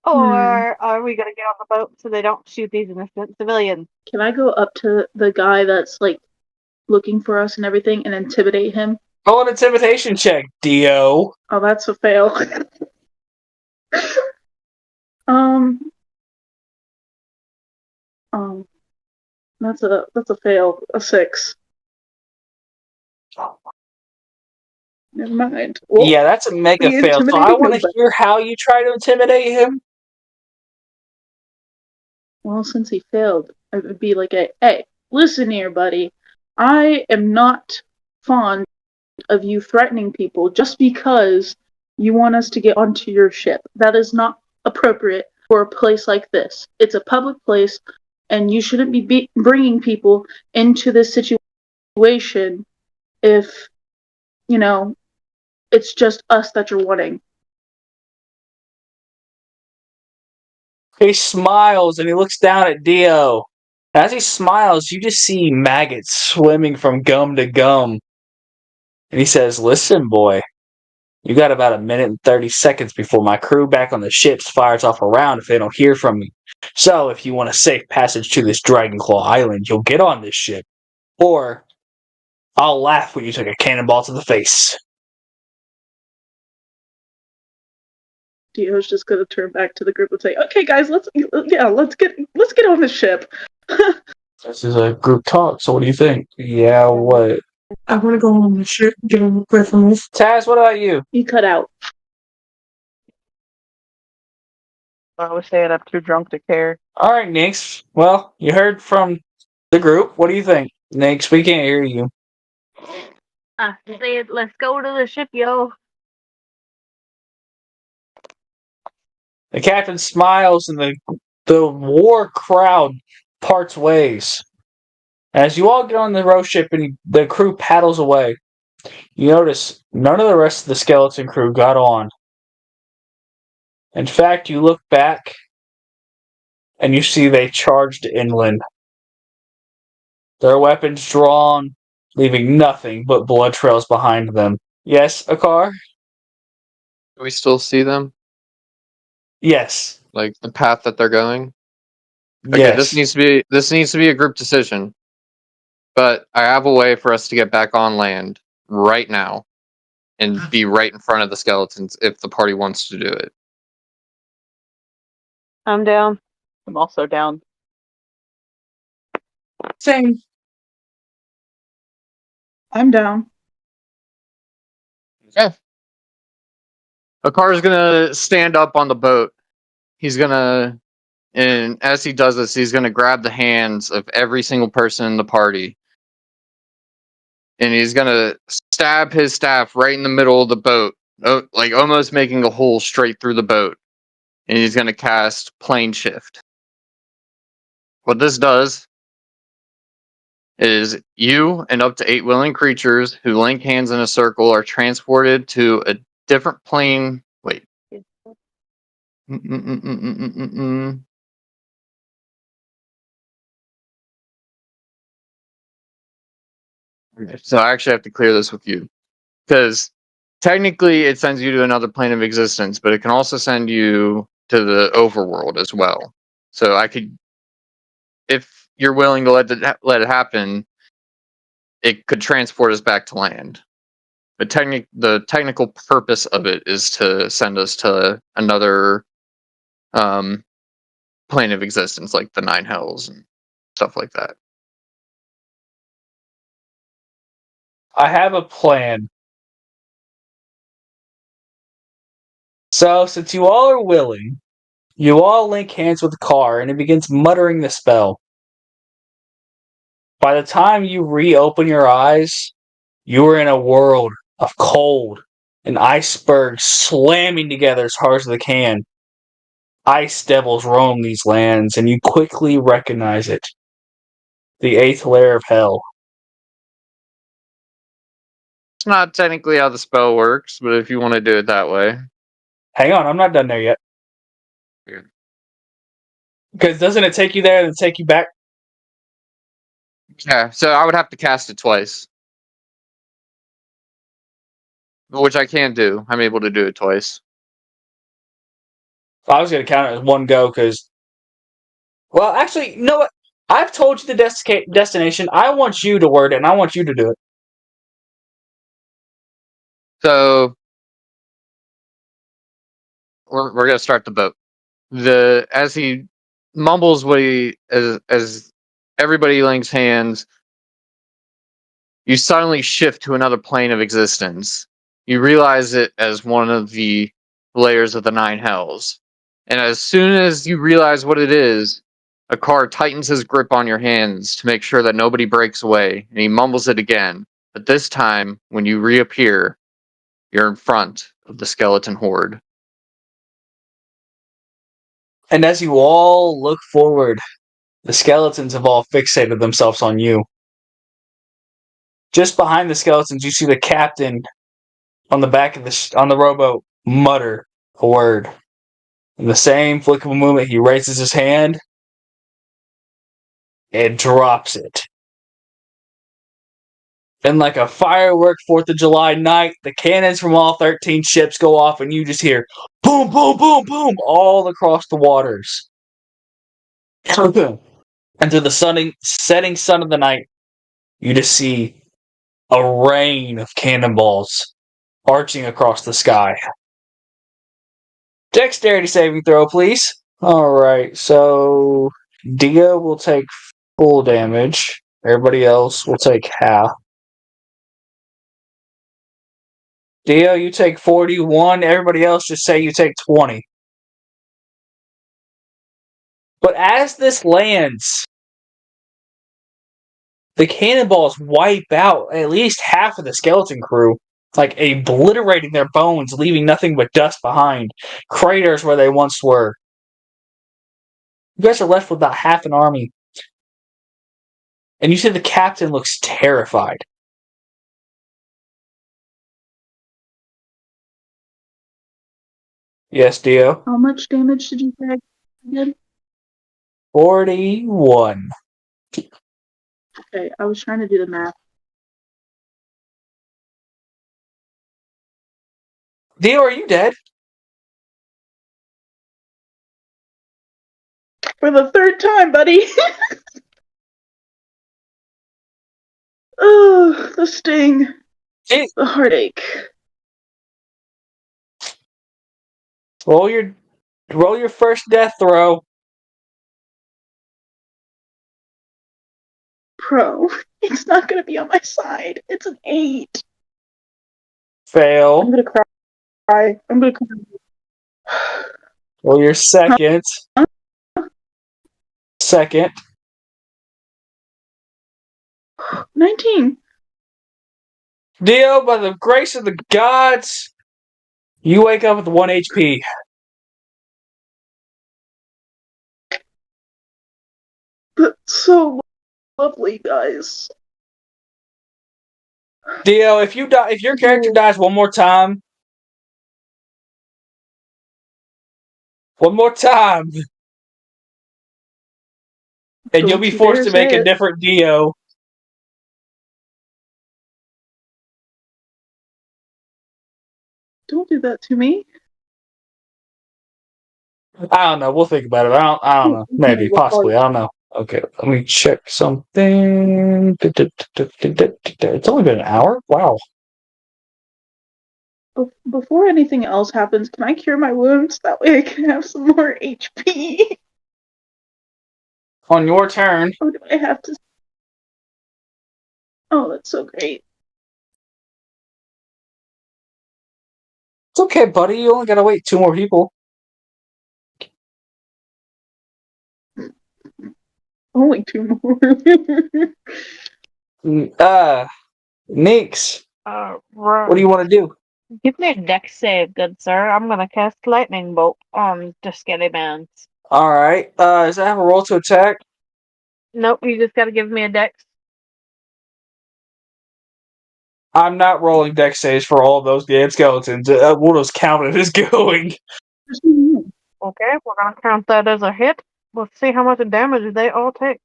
or are we gonna get on the boat so they don't shoot these innocent civilians? Can I go up to the guy that's like looking for us and everything and intimidate him? Roll an intimidation check, Dio. Oh, that's a fail. That's a fail. A 6. Never mind. Well, Yeah, that's a mega we fail. So I intimidated want him, to but- hear how you try to intimidate him. Well, since he failed, it would be like hey, listen here, buddy. I am not fond of you threatening people just because you want us to get onto your ship. That is not appropriate for a place like this. It's a public place, and you shouldn't be bringing people into this situation if, it's just us that you're wanting. He smiles and he looks down at Dio. As he smiles, you just see maggots swimming from gum to gum. And he says, listen, boy, you got about 1 minute and 30 seconds before my crew back on the ships fires off a round if they don't hear from me. So if you want a safe passage to this Dragonclaw Island, you'll get on this ship. Or I'll laugh when you take a cannonball to the face. Dio's just gonna turn back to the group and say, "Okay, guys, let's get on the ship." This is a group talk, so what do you think? Yeah, what? I want to go on the ship, get a look away from this. Taz, what about you? You cut out. I was saying I'm too drunk to care. Alright, Nix. Well, you heard from the group. What do you think? Nix, we can't hear you. I said, let's go to the ship, yo. The captain smiles and the war crowd parts ways. As you all get on the row ship and the crew paddles away, you notice none of the rest of the skeleton crew got on. In fact, you look back and you see they charged inland. Their weapons drawn, leaving nothing but blood trails behind them. Yes, Akar? Do we still see them? Yes. Like the path that they're going? Okay, this Yes. needs to be a group decision. But I have a way for us to get back on land right now and be right in front of the skeletons if the party wants to do it. I'm down. I'm also down. Same. I'm down. Okay. Akar's gonna stand up on the boat. He's gonna, and as he does this, he's gonna grab the hands of every single person in the party, and he's gonna stab his staff right in the middle of the boat, like almost making a hole straight through the boat. And he's gonna cast Plane Shift. What this does is you and up to 8 willing creatures who link hands in a circle are transported to a different plane. Wait. So I actually have to clear this with you. Because technically it sends you to another plane of existence, but it can also send you to the overworld as well. So I could, if you're willing to let it happen, it could transport us back to land. The technical purpose of it is to send us to another plane of existence, like the Nine Hells and stuff like that. I have a plan. So, since you all are willing, you all link hands with the car and it begins muttering the spell. By the time you reopen your eyes, you are in a world of cold and icebergs slamming together as hard as they can. Ice devils roam these lands, and you quickly recognize it. The eighth layer of hell. It's not technically how the spell works, but if you want to do it that way. Hang on, I'm not done there yet. Weird. Because doesn't it take you there and take you back? Yeah, so I would have to cast it twice. Which I can do. I'm able to do it twice. I was going to count it as one go because. Well, actually, you know what? I've told you the destination. I want you to word it, and I want you to do it. So we're gonna start the boat. As he mumbles what he as everybody links hands, you suddenly shift to another plane of existence. You realize it as one of the layers of the Nine Hells. And as soon as you realize what it is, a car tightens his grip on your hands to make sure that nobody breaks away, and he mumbles it again. But this time, when you reappear, you're in front of the skeleton horde. And as you all look forward, the skeletons have all fixated themselves on you. Just behind the skeletons, you see the captain on the back of on the rowboat mutter a word. In the same flick of a movement, he raises his hand and drops it. And like a firework 4th of July night, the cannons from all 13 ships go off, and you just hear boom, boom, boom, boom all across the waters. And through the setting sun of the night, you just see a rain of cannonballs arching across the sky. Dexterity saving throw, please. Alright, so Dia will take full damage. Everybody else will take half. Dia, you take 41. Everybody else just say you take 20. But as this lands, the cannonballs wipe out at least half of the skeleton crew, like obliterating their bones, leaving nothing but dust behind. Craters where they once were. You guys are left with about half an army. And you see the captain looks terrified. Yes, Dio. How much damage did you say again? 41. Okay, I was trying to do the math. Dio, are you dead? For the third time, buddy! Ugh, the sting. Jeez. The heartache. Roll your first death throw. Pro. It's not gonna be on my side. It's an 8. I'm Fail. gonna cry. I'm gonna cry. Roll your second. Second. 19. Dio, by the grace of the gods, you wake up with 1 HP. That's so lovely, guys. Dio, if your character dies one more time, and you'll Don't be you forced dare to make say a it. different Dio. Don't do that to me. I don't know. We'll think about it. I don't know. Maybe, possibly. I don't know. Okay, let me check something. It's only been an hour? Wow. Before anything else happens, can I cure my wounds? That way I can have some more HP. On your turn. Or do I have to? Oh, that's so great. It's okay, buddy. You only gotta wait 2 more people. Only 2 more. Nix, what do you want to do? Give me a dex save, good sir. I'm gonna cast lightning bolt on the skelly man. Alright, does that have a roll to attack? Nope, you just gotta give me a dex. I'm not rolling dex saves for all of those dead skeletons. We'll just count it as going. Okay, we're gonna count that as a hit. Let's see how much damage they all take.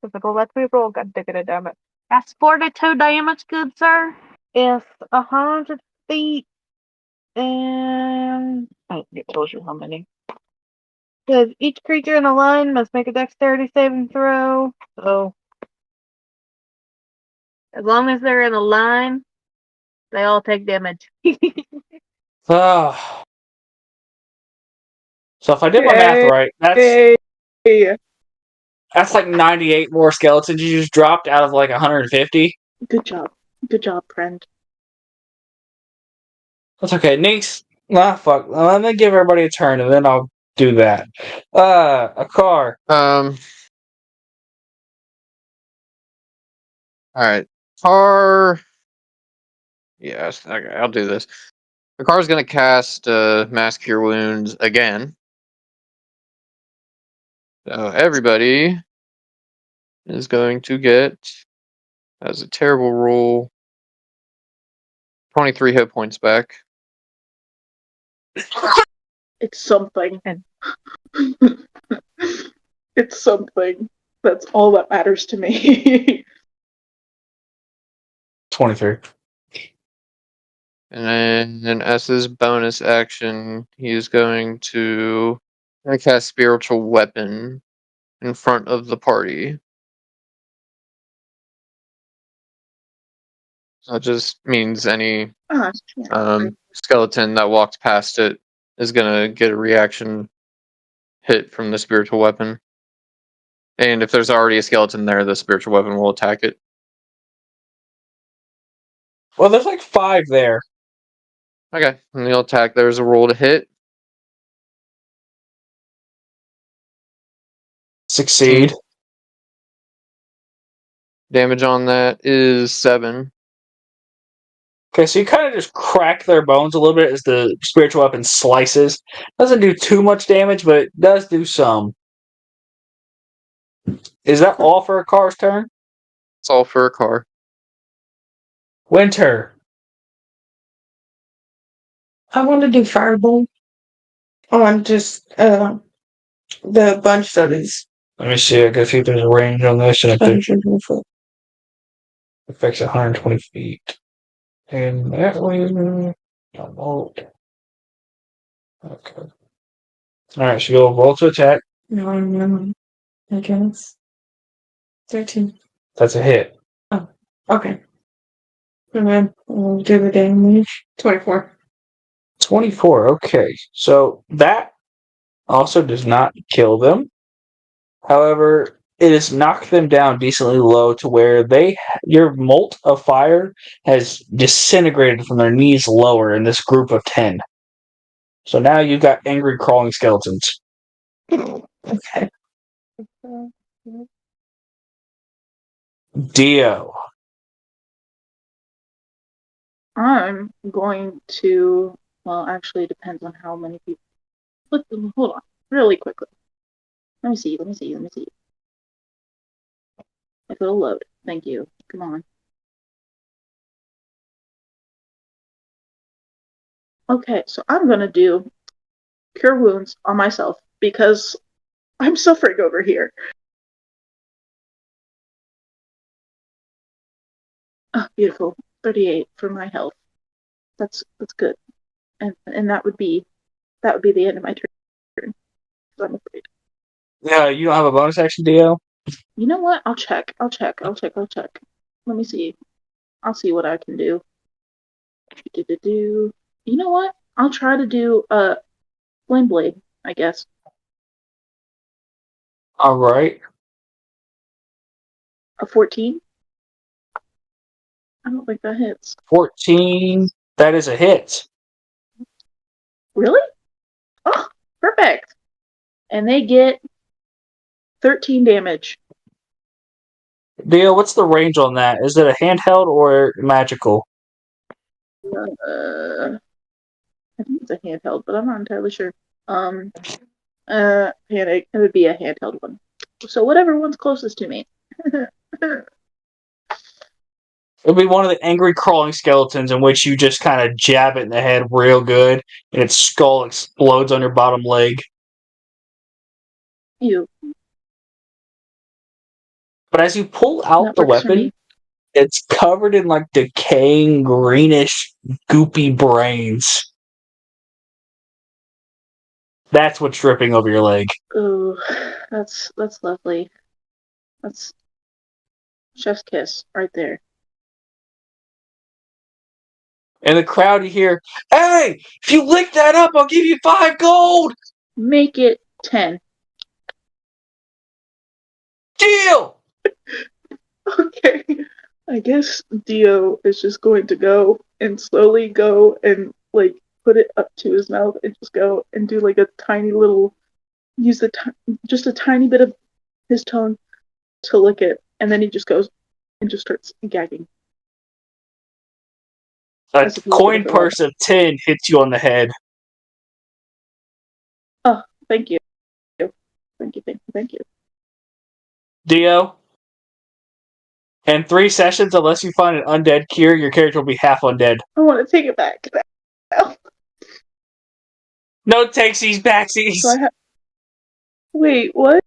If it'll let me roll, god diggity damn it. That's 42 damage, good sir. It's 100 feet and I think it tells you how many. Says each creature in a line must make a dexterity saving throw. So as long as they're in a line, they all take damage. Ah. So if I did my math Yay. right, that's like 98 more skeletons you just dropped out of like 150. Good job. Good job, friend. That's okay. Nix, fuck. Let me give everybody a turn and then I'll do that. A car. Alright. Car. Yes, okay, I'll do this. The car's gonna cast Mass Cure Wounds again. So everybody is going to get, as a terrible roll, 23 hit points back. It's something. It's something. That's all that matters to me. 23. And then as his bonus action, he's going to cast Spiritual Weapon in front of the party. So it just means any skeleton that walks past it is going to get a reaction hit from the spiritual weapon. And if there's already a skeleton there, the spiritual weapon will attack it. Well, there's like 5 there. Okay, and the attack, there's a roll to hit. Succeed. Damage on that is 7. Okay, so you kind of just crack their bones a little bit as the spiritual weapon slices. Doesn't do too much damage, but it does do some. Is that all for a car's turn? It's all for a car. Winter. I want to do fireball. On just the bunch studies. Let me see. I can see if there's a range on this, and if it 120 foot. affects 120 feet. And that way, okay. Alright, so you'll roll to attack. No, I guess. 13. That's a hit. Okay. And then we'll do the damage. 24. 24, okay. So that also does not kill them. However, it has knocked them down decently low to where your molt of fire has disintegrated from their knees lower in this group of 10. So now you've got angry crawling skeletons. Okay. Dio. I'm going to. Well, actually, it depends on how many people. Hold on, really quickly. Let me see. If it'll load. Thank you. Come on. Okay, so I'm gonna do Cure Wounds on myself because I'm suffering over here. Oh, beautiful. 38 for my health. That's good. And that would be the end of my turn. I'm afraid. Yeah, you don't have a bonus action, Dio? You know what? I'll check. Let me see. I'll see what I can do. You know what? I'll try to do Flame Blade, I guess. Alright. A 14? I don't think that hits. 14. That is a hit. Really? Oh, perfect. And they get 13 damage. Dio, what's the range on that? Is it a handheld or magical? I think it's a handheld, but I'm not entirely sure. It would be a handheld one. So whatever one's closest to me. It'll be one of the angry crawling skeletons in which you just kind of jab it in the head real good, and its skull explodes on your bottom leg. Ew. But as you pull out That the works for weapon, me. it's covered in like decaying greenish goopy brains. That's what's dripping over your leg. Ooh, that's lovely. That's chef's kiss right there. In the crowd, you hear, "Hey, if you lick that up, I'll give you 5 gold! Make it 10. Deal!" Okay. I guess Dio is just going to go and slowly go and like put it up to his mouth and just go and do like a tiny little just a tiny bit of his tongue to lick it, and then he just goes and just starts gagging. A coin purse of 10 hits you on the head. Oh, thank you. Thank you. Dio, in 3 sessions, unless you find an undead cure, your character will be half undead. I want to take it back. No takesies, backsies. So wait, what?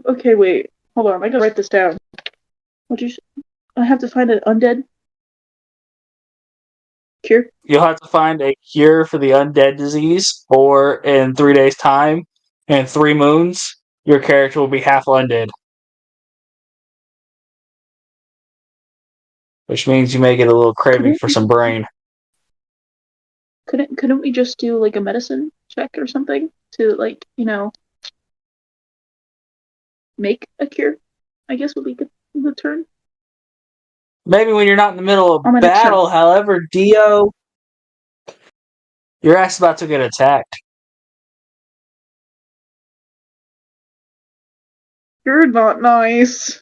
Okay, wait. Hold on, I gotta write this down. I have to find an undead cure? You'll have to find a cure for the undead disease, or in 3 days' time, and 3 moons, your character will be half undead. Which means you may get a little craving for some brain. Couldn't we just do like a medicine check or something to like, make a cure? I guess would be good turn. Maybe when you're not in the middle of On my next battle, however, Dio, your ass about to get attacked. You're not nice.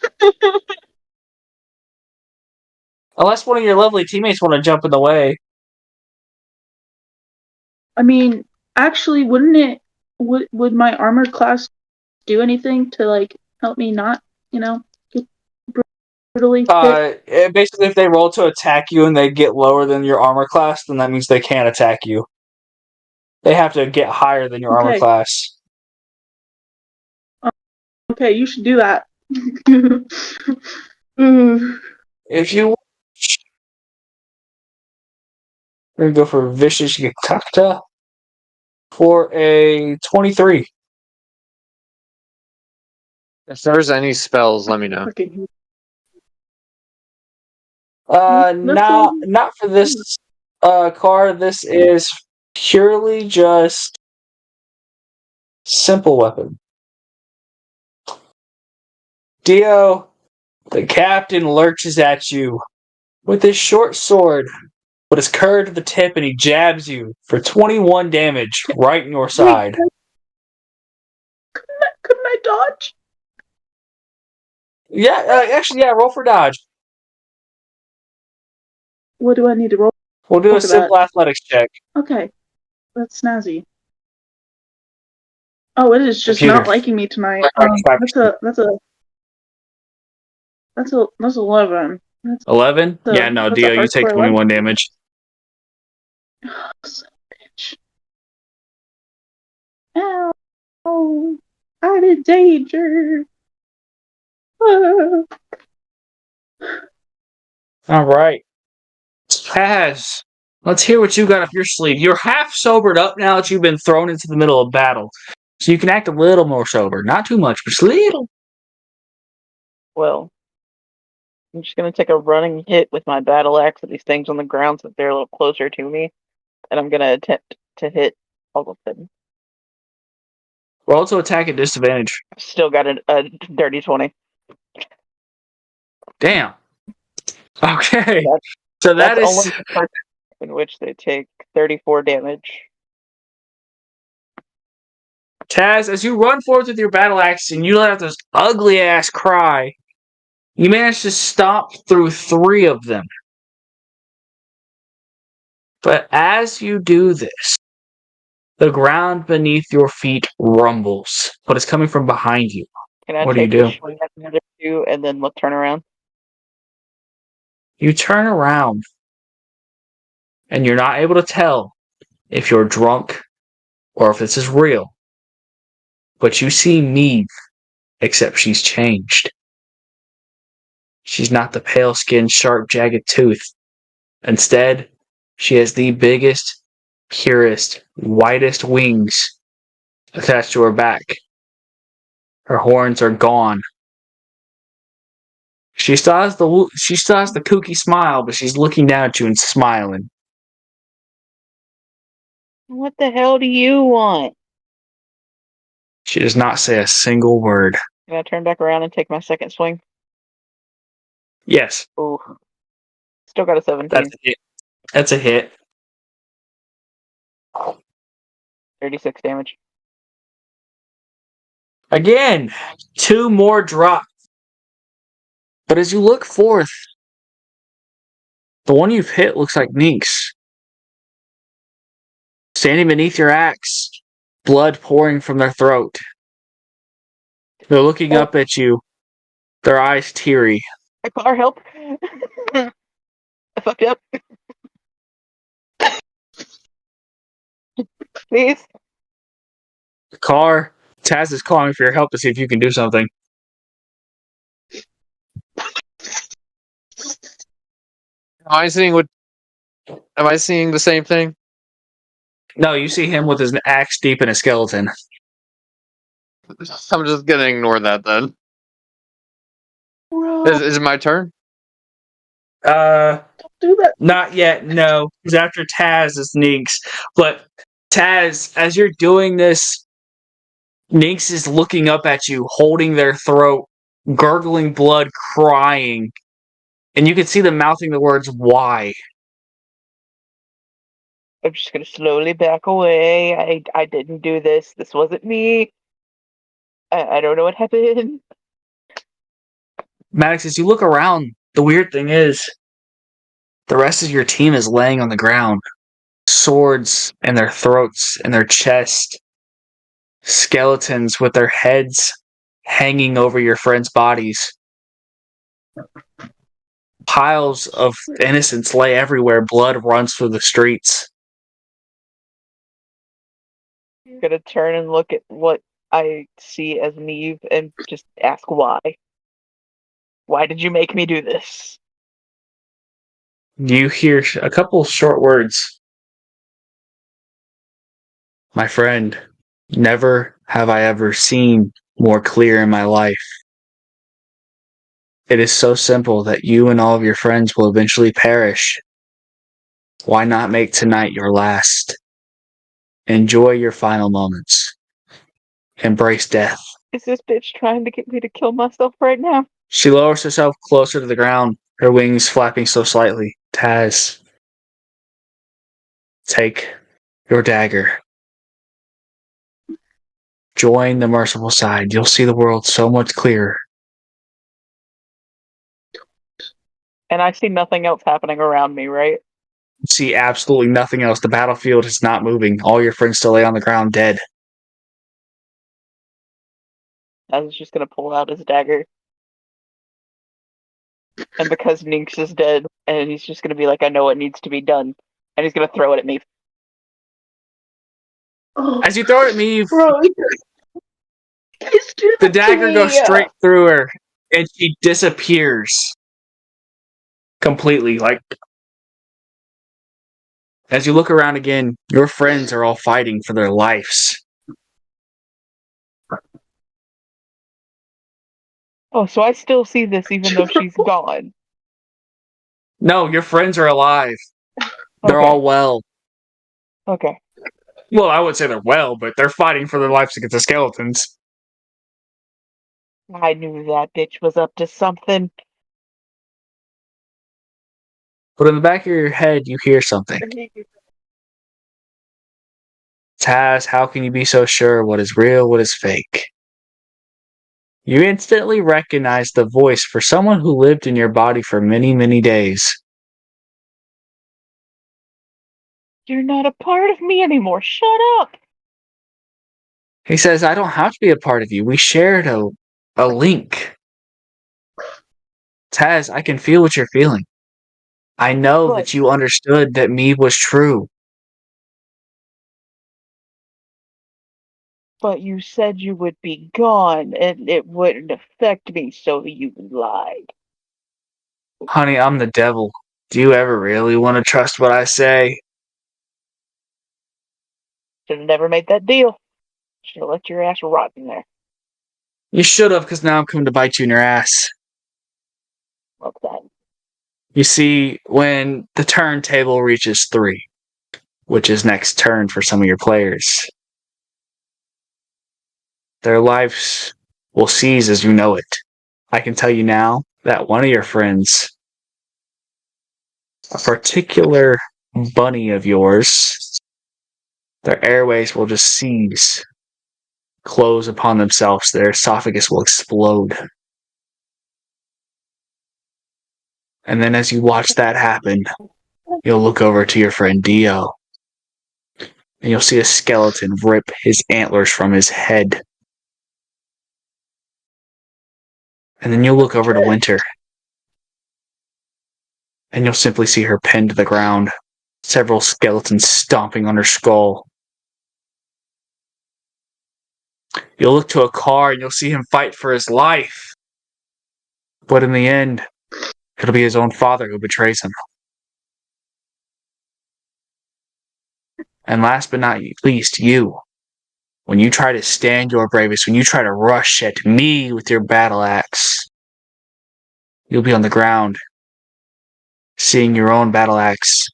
Unless one of your lovely teammates want to jump in the way. I mean, actually, would my armor class do anything to like help me not, get brutally hit? Basically, if they roll to attack you and they get lower than your armor class, then that means they can't attack you. They have to get higher than your armor Okay. class. Okay, you should do that. If you we're gonna go for Vicious Yakakta for a 23. If there's any spells, let me know. Freaking- Not for this card. This is purely just simple weapon. Dio, the captain lurches at you with his short sword, but it's curved to the tip, and he jabs you for 21 damage right in your Wait, side. couldn't I dodge? Yeah, actually, yeah. Roll for dodge. What do I need to roll We'll do a for that? simple athletics check. Okay, that's snazzy. Oh, it is just Computer. not liking me tonight. Right, That's 11. 11? Yeah, no, That's a Dio, you take hardcore 21 damage. Son of a bitch. Ow! I'm in danger. Ah. All right. Taz, let's hear what you got up your sleeve. You're half sobered up now that you've been thrown into the middle of battle. So you can act a little more sober. Not too much, but just a little. Well, I'm just gonna take a running hit with my battle axe at these things on the ground so that they're a little closer to me, and I'm gonna attempt to hit all of them. Roll to attack at disadvantage. Still got a dirty 20. Damn. Okay. That, So that that's is... only the first in which they take 34 damage. Taz, as you run forward with your battle axe and you let out this ugly ass cry, you manage to stomp through 3 of them. But as you do this, the ground beneath your feet rumbles, but it's coming from behind you. Can I What do you take the do? swing at the other two and then turn around? You turn around, and you're not able to tell if you're drunk or if this is real. But you see Meave, except she's changed. She's not the pale-skinned, sharp, jagged tooth. Instead, she has the biggest, purest, whitest wings attached to her back. Her horns are gone. She still has the kooky smile, but she's looking down at you and smiling. What the hell do you want? She does not say a single word. Can I turn back around and take my second swing? Yes, Ooh. Still got a 17. that's a hit. That's a hit. 36 damage. Again, 2 more drop. But as you look forth, the one you've hit looks like Ninx. Standing beneath your axe, blood pouring from their throat. They're looking up at you, their eyes teary. Hey, car, help! I fucked up. Please. The car, Taz is calling for your help to see if you can do something. Am I seeing the same thing? No, you see him with his axe deep in a skeleton. I'm just gonna ignore that then. Is it my turn? Do that. Not yet, no. Because after Taz is Ninx. But Taz, as you're doing this, Ninx is looking up at you, holding their throat, gurgling blood, crying. And you can see them mouthing the words, "Why?" I'm just gonna slowly back away. I didn't do this. This wasn't me. I don't know what happened. Maddox, as you look around, the weird thing is, the rest of your team is laying on the ground. Swords in their throats and their chest. Skeletons with their heads hanging over your friends' bodies. Piles of innocents lay everywhere. Blood runs through the streets. I'm gonna turn and look at what I see as Neve and just ask why. Why did you make me do this? You hear a couple short words. My friend, never have I ever seen more clear in my life. It is so simple that you and all of your friends will eventually perish. Why not make tonight your last? Enjoy your final moments. Embrace death. Is this bitch trying to get me to kill myself right now? She lowers herself closer to the ground, her wings flapping so slightly. Taz, take your dagger. Join the merciful side. You'll see the world so much clearer. And I see nothing else happening around me, right? You see absolutely nothing else. The battlefield is not moving. All your friends still lay on the ground dead. I was just gonna pull out his dagger. And because Ninx is dead, and he's just gonna be like, I know what needs to be done. And he's gonna throw it at me. As you throw it at me, Bro, you guys do the that to dagger goes me. straight through her, and she disappears completely. Like, as you look around again, your friends are all fighting for their lives. Oh, so I still see this even though she's gone. No, your friends are alive. They're Okay. all well. Okay. Well, I would say they're well, but they're fighting for their lives against the skeletons. I knew that bitch was up to something. But in the back of your head, you hear something. Taz, how can you be so sure what is real, what is fake? You instantly recognize the voice for someone who lived in your body for many, many days. You're not a part of me anymore. Shut up. He says, I don't have to be a part of you. We shared a link. Taz, I can feel what you're feeling. I know But that you understood that me was true. you said you would be gone and it wouldn't affect me, so you lied. Honey, I'm the devil. Do you ever really want to trust what I say? Should have never made that deal. Should have let your ass rot in there. You should have, because now I'm coming to bite you in your ass. Love that. You see, when the turntable reaches 3, which is next turn for some of your players, their lives will cease as you know it. I can tell you now that one of your friends, a particular bunny of yours, their airways will just seize, close upon themselves. Their esophagus will explode. And then as you watch that happen, you'll look over to your friend Dio, and you'll see a skeleton rip his antlers from his head. And then you'll look over to Winter, and you'll simply see her pinned to the ground, several skeletons stomping on her skull. You'll look to a car, and you'll see him fight for his life. But in the end, it'll be his own father who betrays him. And last but not least, you. When you try to stand your bravest, when you try to rush at me with your battle axe, you'll be on the ground, seeing your own battle axe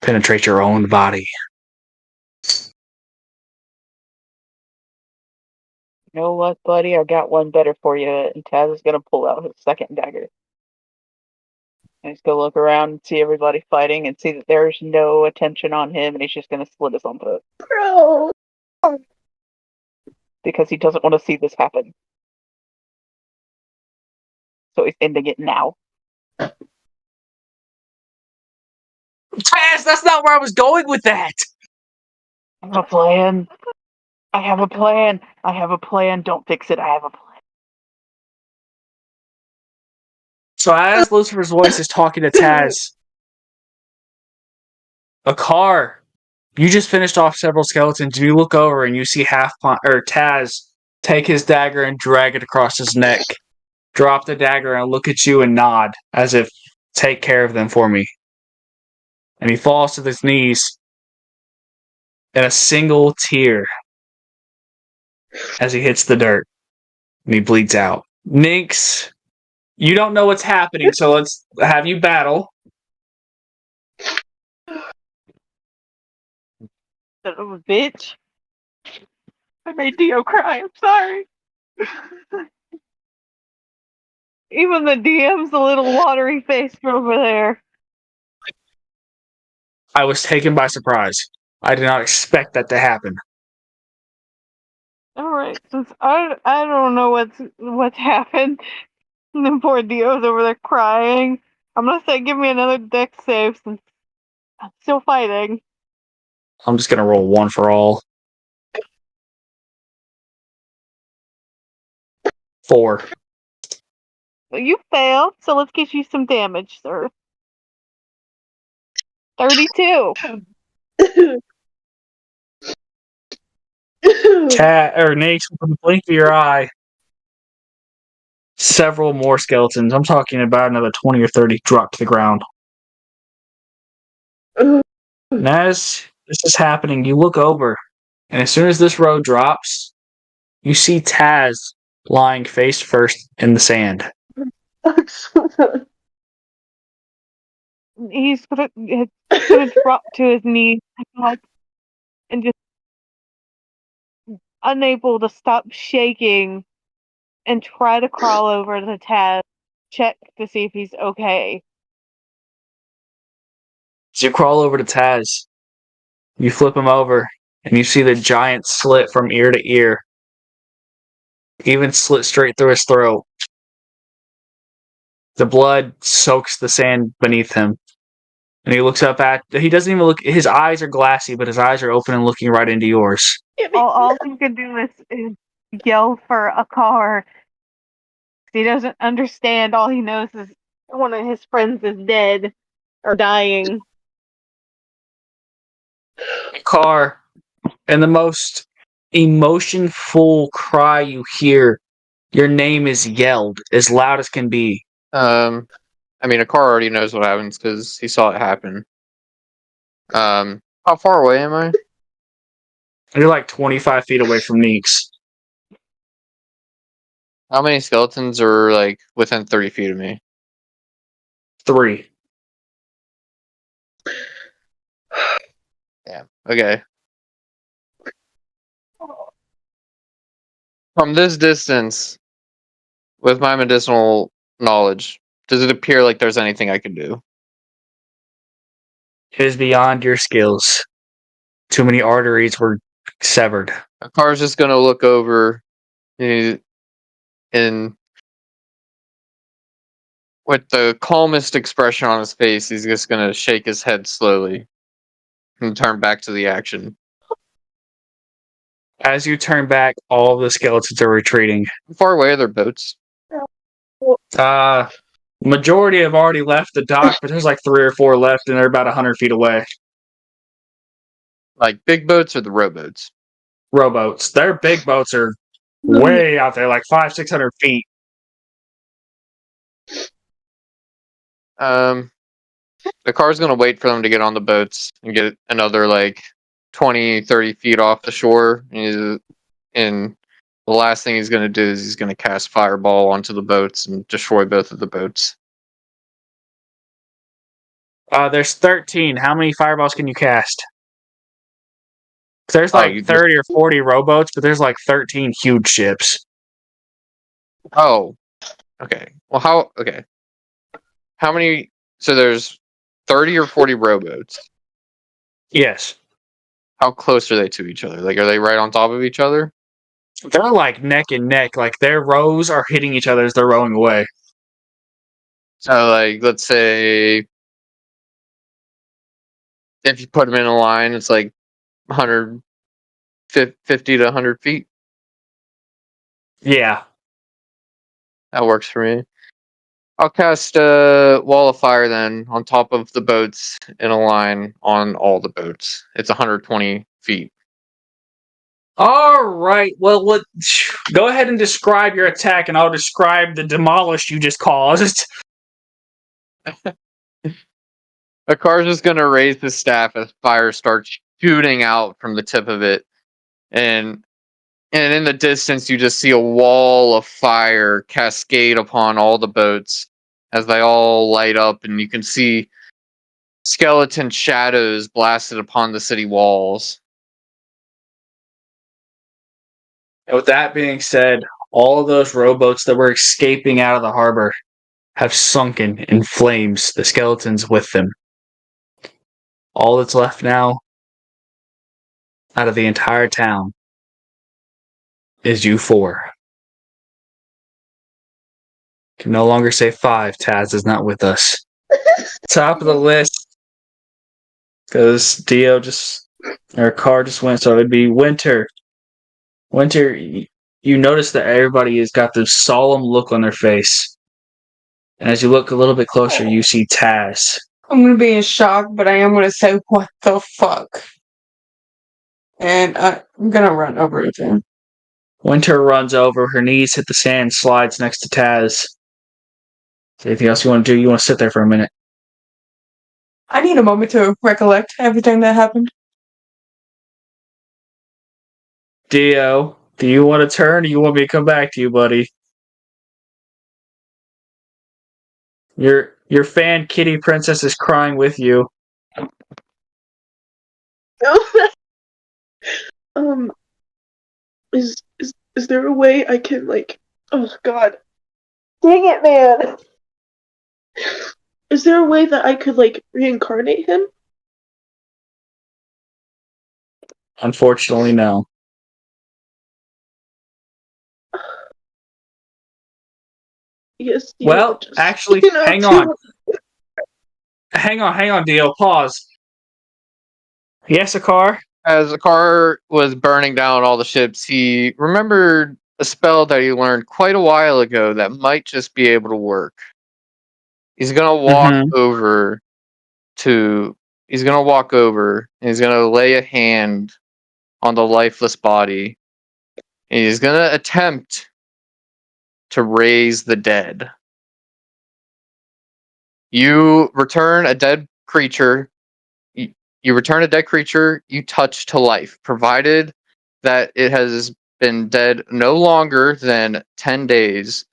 penetrate your own body. You know what, buddy? I got one better for you. And Taz is gonna pull out his second dagger. And he's gonna look around and see everybody fighting and see that there's no attention on him, and he's just gonna slit his own throat. Bro. Because he doesn't want to see this happen. So he's ending it now. Taz, that's not where I was going with that! I have a plan. I have a plan. I have a plan. Don't fix it. I have a plan. So as Lucifer's voice is talking to Taz, a car You just finished off several skeletons. You look over and you see Taz take his dagger and drag it across his neck. Drop the dagger and look at you and nod, as if, take care of them for me. And he falls to his knees in a single tear as he hits the dirt. And he bleeds out. Nynx, you don't know what's happening, so let's have you battle. Son of a bitch. I made Dio cry. I'm sorry. Even the DM's a little watery faced over there. I was taken by surprise. I did not expect that to happen. Alright, since I don't know what's happened, and then poor Dio's over there crying. I'm gonna say give me another dex save since I'm still fighting. I'm just gonna roll one for all. 4. Well, you failed, so let's get you some damage, sir. 32. Nate, with the blink of your eye, several more skeletons. I'm talking about another 20 or 30 drop to the ground. And as this is happening, you look over, and as soon as this row drops, you see Taz lying face first in the sand. He's gonna drop to his knees and just unable to stop shaking and try to crawl over to Taz, check to see if he's okay. As you crawl over to Taz, you flip him over, and you see the giant slit from ear to ear, even slit straight through his throat. The blood soaks the sand beneath him. And he looks up he doesn't even look, his eyes are glassy, but his eyes are open and looking right into yours. All he can do is yell for a car. He doesn't understand. All he knows is one of his friends is dead or dying. Car, and the most emotion-full cry you hear, your name is yelled as loud as can be. I mean, Akar already knows what happens because he saw it happen. How far away am I? You're like 25 feet away from Neeks. How many skeletons are like within 30 feet of me? 3. Yeah. Okay. From this distance, with my medicinal knowledge, does it appear like there's anything I can do? It is beyond your skills. Too many arteries were severed. Akar's just gonna look over and with the calmest expression on his face, he's just gonna shake his head slowly and turn back to the action. As you turn back, all of the skeletons are retreating. How far away are their boats? Majority have already left the dock, but there's like 3 or 4 left, and they're about 100 feet away. Like big boats or the rowboats? Rowboats. Their big boats are way out there, like 500-600 feet. The car's gonna wait for them to get on the boats and get another like 20-30 feet off the shore. And the last thing he's gonna do is he's gonna cast Fireball onto the boats and destroy both of the boats. There's 13. How many fireballs can you cast? There's like 30 or 40 rowboats, but there's like 13 huge ships. Oh, okay. Well, okay. How many? So there's 30 or 40 rowboats. Yes. How close are they to each other? Like, are they right on top of each other? They're like neck and neck. Like their rows are hitting each other as they're rowing away. So, like, let's say if you put them in a line, it's like 150 to 100 feet. Yeah. That works for me. I'll cast a wall of fire then on top of the boats in a line on all the boats. It's 120 feet. All right. Well, go ahead and describe your attack, and I'll describe the demolish you just caused. Akar's just gonna raise his staff as fire starts shooting out from the tip of it, and in the distance you just see a wall of fire cascade upon all the boats as they all light up, and you can see skeleton shadows blasted upon the city walls. And with that being said, all of those rowboats that were escaping out of the harbor have sunken in flames, the skeletons with them. All that's left now, out of the entire town, is you four. Can no longer say 5. Taz is not with us. Top of the list, because Dio or Car just went, so it'd be Winter. Winter, you notice that everybody has got this solemn look on their face. And as you look a little bit closer, you see Taz. I'm gonna be in shock, but I am gonna say, "What the fuck?" And I'm gonna run over to him. Winter runs over, her knees hit the sand, slides next to Taz. Is there anything else you want to do? You want to sit there for a minute? I need a moment to recollect everything that happened. Dio, do you want to turn or you want me to come back to you, buddy? Your fan kitty princess is crying with you. Is there a way I can oh god. Dang it, man. Is there a way that I could reincarnate him? Unfortunately, no. Yes, Well, actually, hang on. Hang on, Dio. Pause. Yes, Akar? As Akar was burning down all the ships, he remembered a spell that he learned quite a while ago that might just be able to work. He's gonna walk over he's gonna walk over and he's gonna lay a hand on the lifeless body. And he's gonna attempt to raise the dead. You return a dead creature. You return a dead creature you touch to life, provided that it has been dead no longer than 10 days.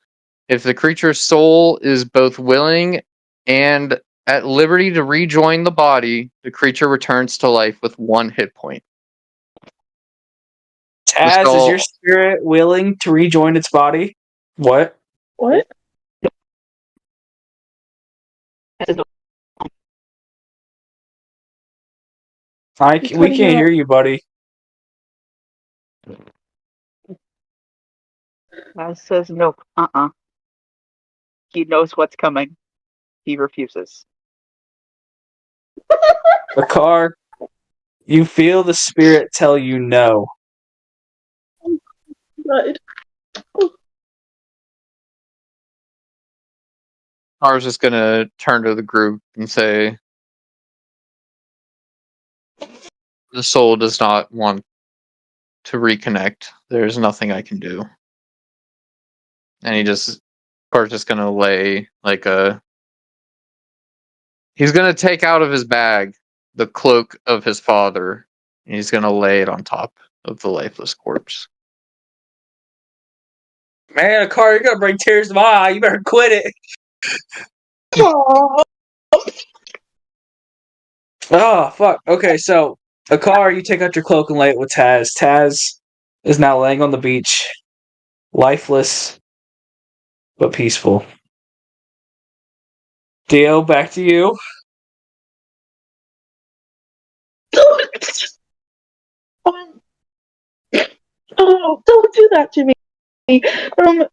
If the creature's soul is both willing and at liberty to rejoin the body, the creature returns to life with 1 hit point. Taz, is your spirit willing to rejoin its body? What? What? We can't hear you, buddy. Mouse says nope. He knows what's coming. He refuses. Akar, you feel the spirit tell you no. God. Akar's just gonna turn to the group and say, the soul does not want to reconnect. There's nothing I can do. And Akar's just gonna lay he's gonna take out of his bag the cloak of his father, and he's gonna lay it on top of the lifeless corpse. Man, Akar, you're gonna bring tears to my eye. You better quit it. Oh, fuck. Okay, so, Akar, you take out your cloak and lay it with Taz. Taz is now laying on the beach, lifeless, but peaceful. Dio, back to you. Oh, don't do that to me. I'm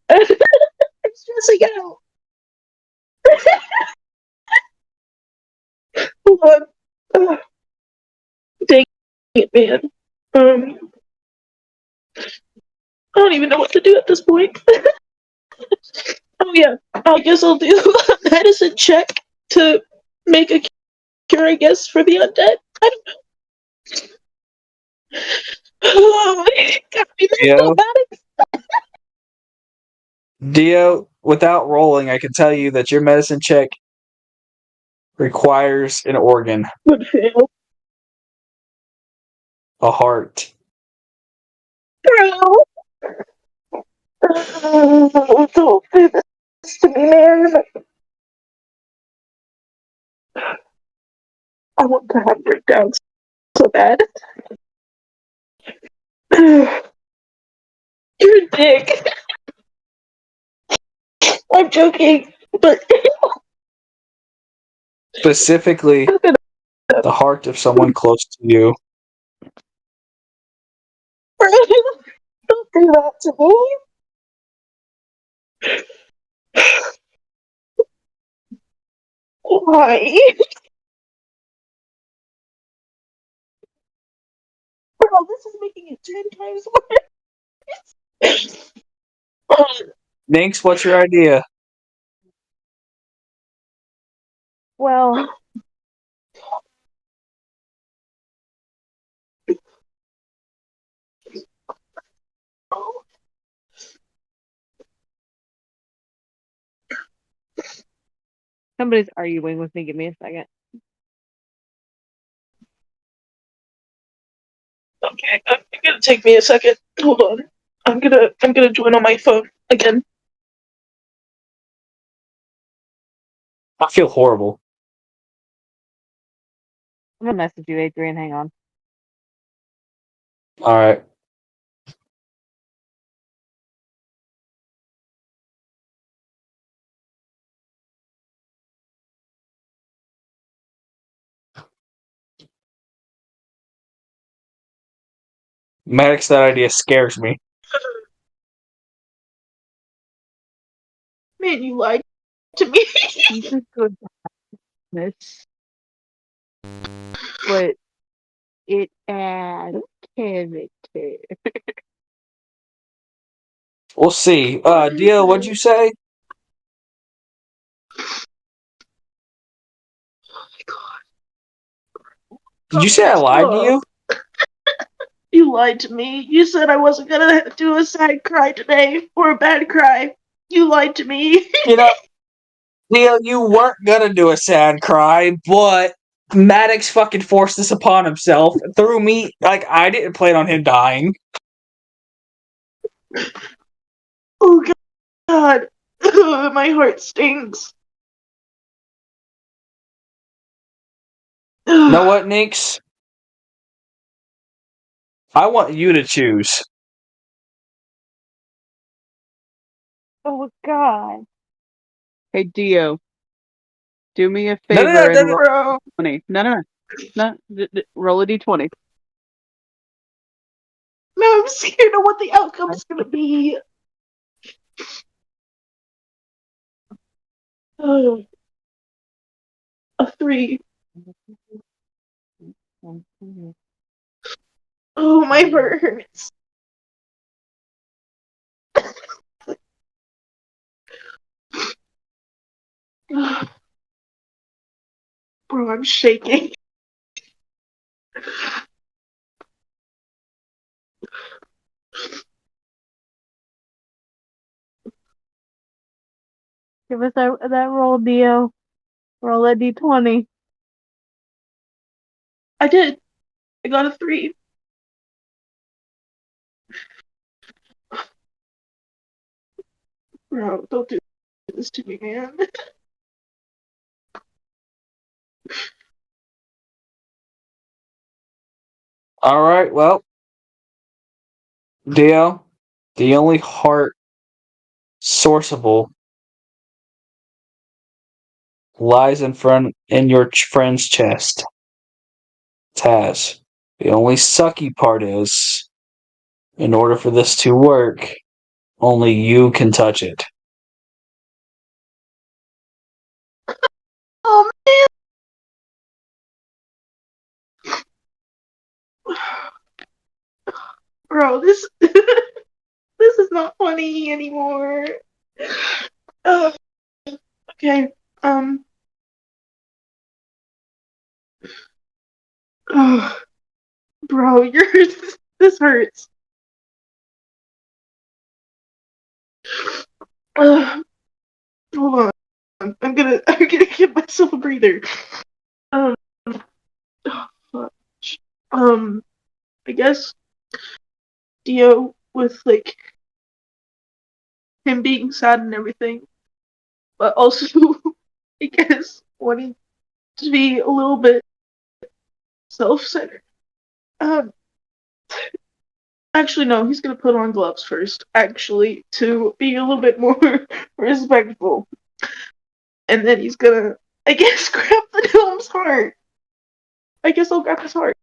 stressing out. Hold on. Dang it, man. I don't even know what to do at this point. Oh yeah, I guess I'll do a medicine check to make a cure, I guess, for the undead. I don't know. Oh, gotta be Dio, mathematics. Dio, without rolling, I can tell you that your medicine check requires an organ, Would fail. a heart. Bro. Don't do this to me, man. I want to have breakdowns so bad. You're a dick. I'm joking, but Specifically, the heart of someone close to you. don't do that to me. Why? Bro, this is making it 10 times worse. Ninx, what's your idea? Well, somebody's arguing with me. Give me a second. Okay, it's gonna take me a second. Hold on. I'm gonna join on my phone again. I feel horrible. I'm gonna message you, Adrian. Hang on. Alright. Maddox, that idea scares me. Man, you lied to me. This is good, but it adds character. We'll see. Dio, what'd you say? Did you say I lied to you? You lied to me. You said I wasn't gonna do a sad cry today or a bad cry. You lied to me. You know, Dio, you weren't gonna do a sad cry, but Maddox fucking forced this upon himself. Through me, like, I didn't plan on him dying. Oh God, my heart stings. You know what, Ninx? I want you to choose. Oh God. Hey Dio, do me a No, favor and roll Bro, a d20. No. Roll a d20. no, I'm scared of what the outcome's gonna be. Oh, a 3. Oh, my heart hurts. Bro, I'm shaking. Give us that roll, Dio. Roll a d20. I did. I got a 3. Bro, don't do this to me, man. Alright, well, Dio, the only heart sourceable lies in your friend's chest. Taz. The only sucky part is, in order for this to work, only you can touch it. Oh man, bro, this this is not funny anymore. Uh, okay. Um. Oh, bro, you're this hurts. Hold on. I'm gonna give myself a breather. Um. Oh, fuck. I guess Dio with like him being sad and everything, but also I guess wanting to be a little bit self-centered. Um. Actually, no, he's gonna put on gloves first, actually, to be a little bit more respectful. And then he's gonna, I guess, grab the gnome's heart. I guess I'll grab his heart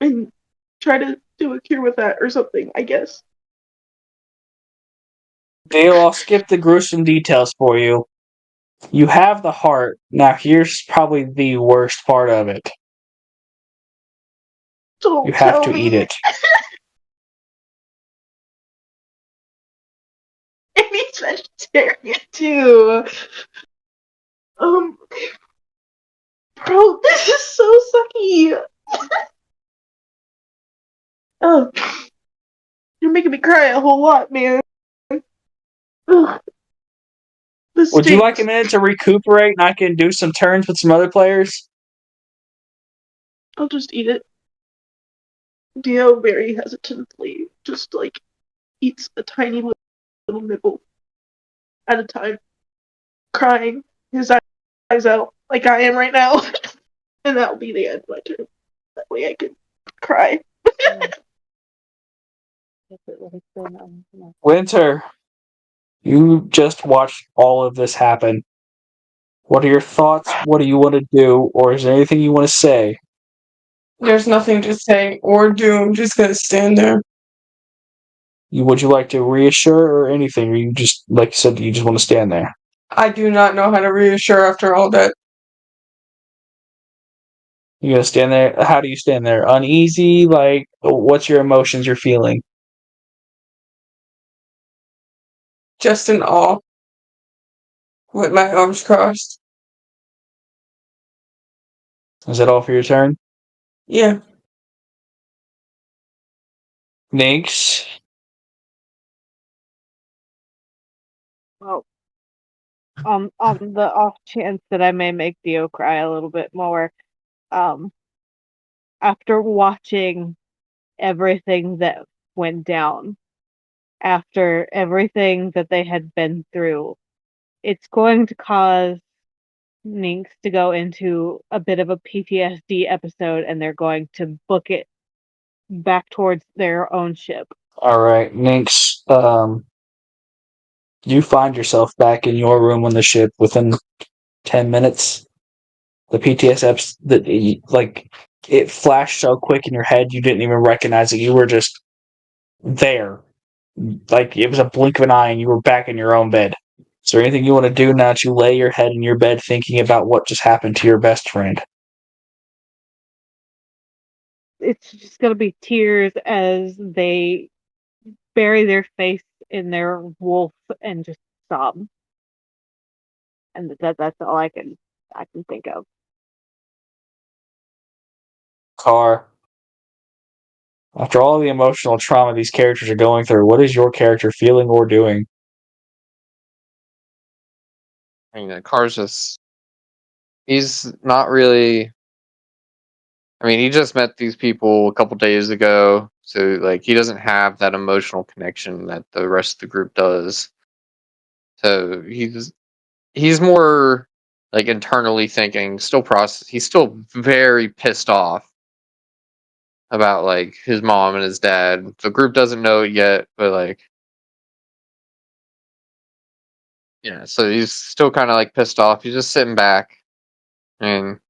and try to do a cure with that or something, I guess. Dale, I'll skip the gruesome details for you. You have the heart. Now, here's probably the worst part of it. Don't You have tell to eat me. it. And he's vegetarian too. Um, bro, this is so sucky. Oh, you're making me cry a whole lot, man. Ugh, this Would you like a stinks. minute to recuperate and I can do some turns with some other players? I'll just eat it. Dio very hesitantly just like eats a tiny little nibble at a time, crying his eyes out like I am right now. And that'll be the end of my turn. That way I can cry. Winter, you just watched all of this happen. What are your thoughts? What do you want to do? Or is there anything you want to say? There's nothing to say or do. I'm just gonna stand there. Would you like to reassure or anything? Or you just, like you said, you just want to stand there? I do not know how to reassure after all that. You gonna stand there? How do you stand there? Uneasy? Like, what's your emotions you're feeling? Just in awe, with my arms crossed. Is that all for your turn? Yeah. Ninx? Well, on the off chance that I may make Dio cry a little bit more, um, after watching everything that went down, after everything that they had been through, it's going to cause Ninx to go into a bit of a PTSD episode, and they're going to book it back towards their own ship. Alright, Ninx, you find yourself back in your room on the ship within 10 minutes. The PTS like, it flashed so quick in your head you didn't even recognize it. You were just there. Like, it was a blink of an eye and you were back in your own bed. Is there anything you want to do now that you lay your head in your bed thinking about what just happened to your best friend? It's just going to be tears as they bury their face in their wolf and just sob. And that's all I can think of. Car, after all the emotional trauma these characters are going through, what is your character feeling or doing? I mean, the car's just. He's not really. I mean, he just met these people a couple days ago, so like he doesn't have that emotional connection that the rest of the group does. So he's more like internally thinking, still process. He's still very pissed off about like his mom and his dad. The group doesn't know it yet, but like yeah, so he's still kind of like pissed off. He's just sitting back and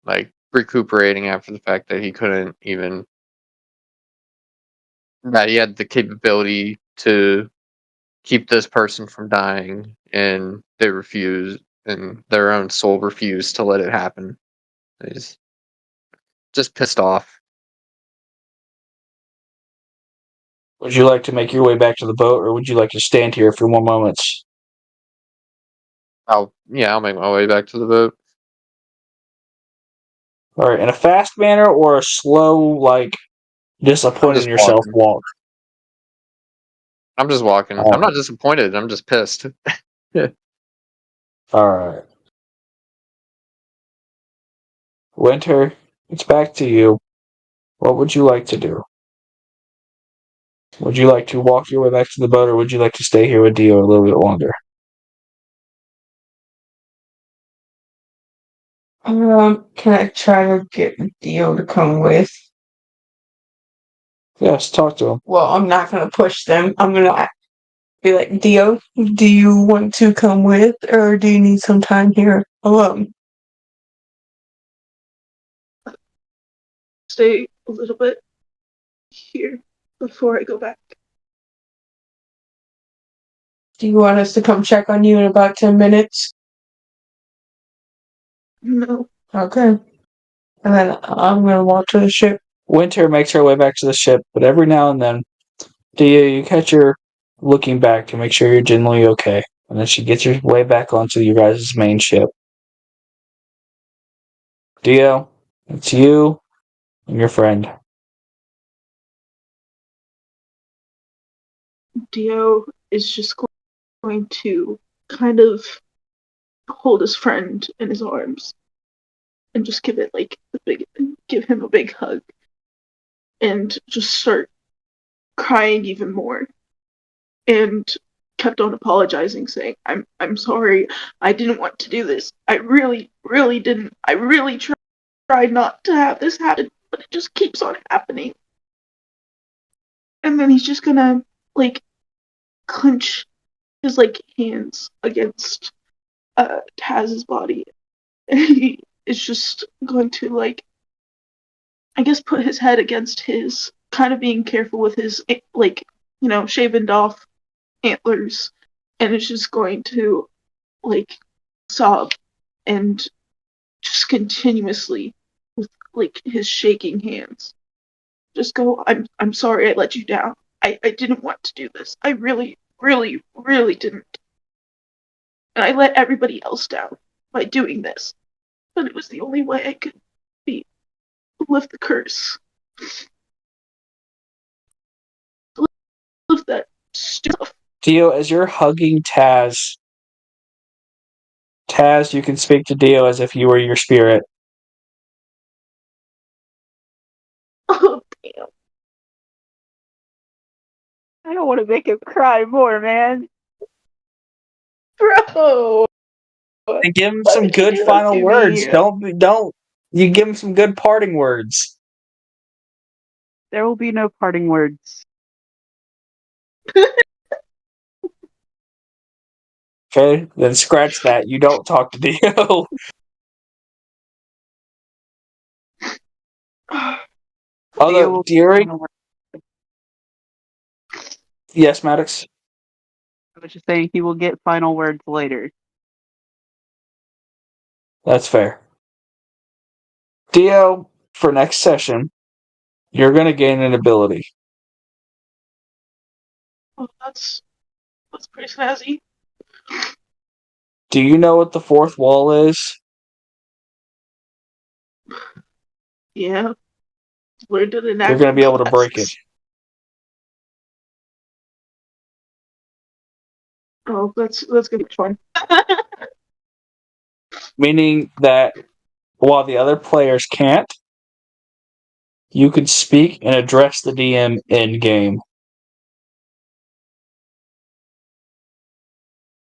like recuperating after the fact that he couldn't even that he had the capability to keep this person from dying and they refused and their own soul refused to let it happen. He's just pissed off. Would you like to make your way back to the boat, or would you like to stand here for more moments? I'll make my way back to the boat. All right, in a fast manner or a slow, like I'm disappointed just in yourself walking. walk? I'm just walking. Oh. I'm not disappointed. I'm just pissed. All right, Winter, it's back to you. What would you like to do? Would you like to walk your way back to the boat, or would you like to stay here with Dio a little bit longer? Can I try to get Dio to come with? Yes, talk to him. Well, I'm not gonna push them. I'm gonna be like, Dio, do you want to come with, or do you need some time here alone? Stay a little bit here before I go back. Do you want us to come check on you in about 10 minutes? No. Okay. And then I'm gonna walk to the ship. Winter makes her way back to the ship, but every now and then, Dio, you catch her looking back to make sure you're generally okay. And then she gets her way back onto your guys' main ship. Dio, it's you and your friend. Dio is just going to kind of hold his friend in his arms and just give him a big hug and just start crying even more and kept on apologizing, saying, I'm sorry, I didn't want to do this. I really, really didn't. I really tried not to have this happen, but it just keeps on happening. And then he's just gonna clench his hands against Taz's body. And he is just going to I guess put his head against his, kind of being careful with his shaven off antlers, and is just going to sob and just continuously with his shaking hands just go, I'm sorry I let you down. I didn't want to do this. I really, really, really didn't. And I let everybody else down by doing this. But it was the only way I could lift the curse. Lift that stuff. Dio, as you're hugging Taz, you can speak to Dio as if you were your spirit. Oh, damn. I don't want to make him cry more, man. Bro! And give him Why some would you good do this final to words. me? Don't. You give him some good parting words. There will be no parting words. Okay, then scratch that. You don't talk to Dio. Theo will Deary? Yes, Maddox? I was just saying he will get final words later. That's fair. Dio, for next session, you're going to gain an ability. Oh, that's pretty snazzy. Do you know what the fourth wall is? Yeah. Learned it in You're going to acting be able to break it. classes. Oh, that's gonna be fun. Meaning that while the other players can't, you can speak and address the DM in-game.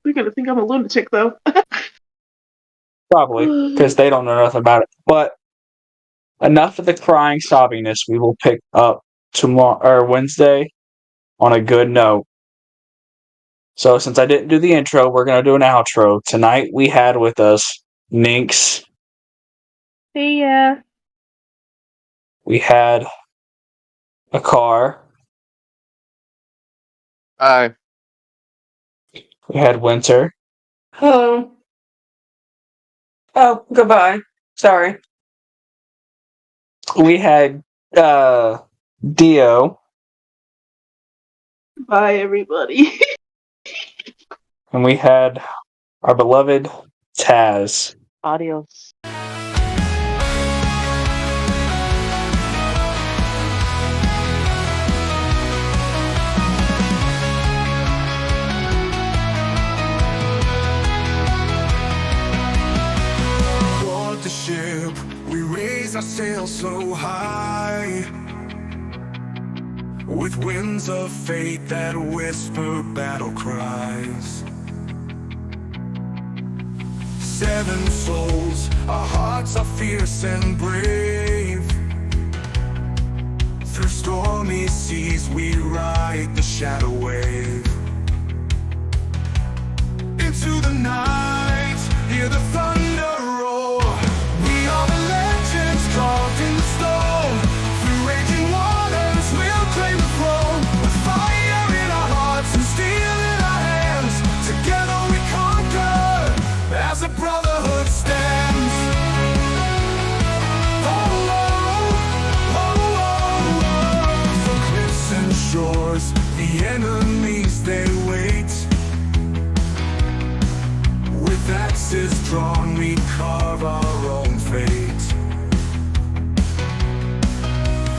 They're gonna think I'm a lunatic, though. Probably, because they don't know nothing about it. But enough of the crying sobbiness. We will pick up tomorrow or Wednesday on a good note. So since I didn't do the intro, we're gonna do an outro. Tonight we had with us Ninx. See ya. We had a car. Hi. We had Winter. Hello. Oh, goodbye. Sorry. We had Dio. Bye, everybody. And we had our beloved Taz. Adios. Board the ship, we raise our sails so high, with winds of fate that whisper battle cries. 7 souls, our hearts are fierce and brave. Through stormy seas we ride the shadow wave. Into the night, hear the thunder roar. We are the legends carved in the stone. Through raging waters we'll claim the throne. With fire in our hearts and steel in our hands, together we conquer as a brotherhood stands. Oh, oh, oh, oh, oh. From cliffs and shores, the enemies they wait. With axes drawn, we carve our own fate.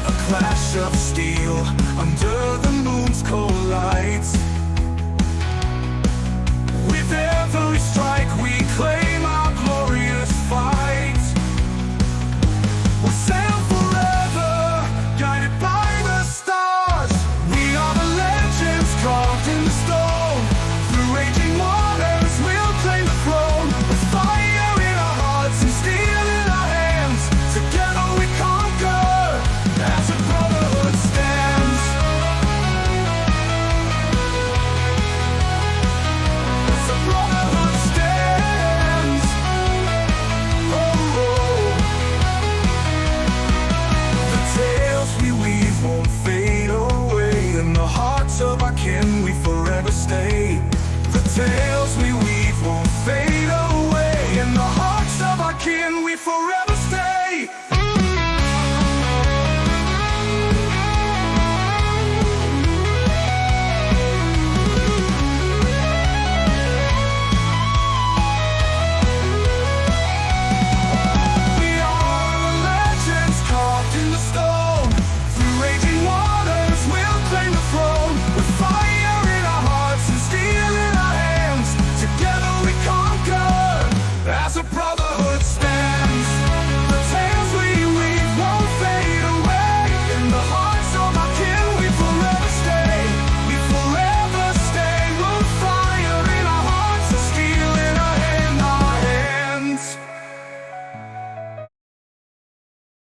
A clash of steel, a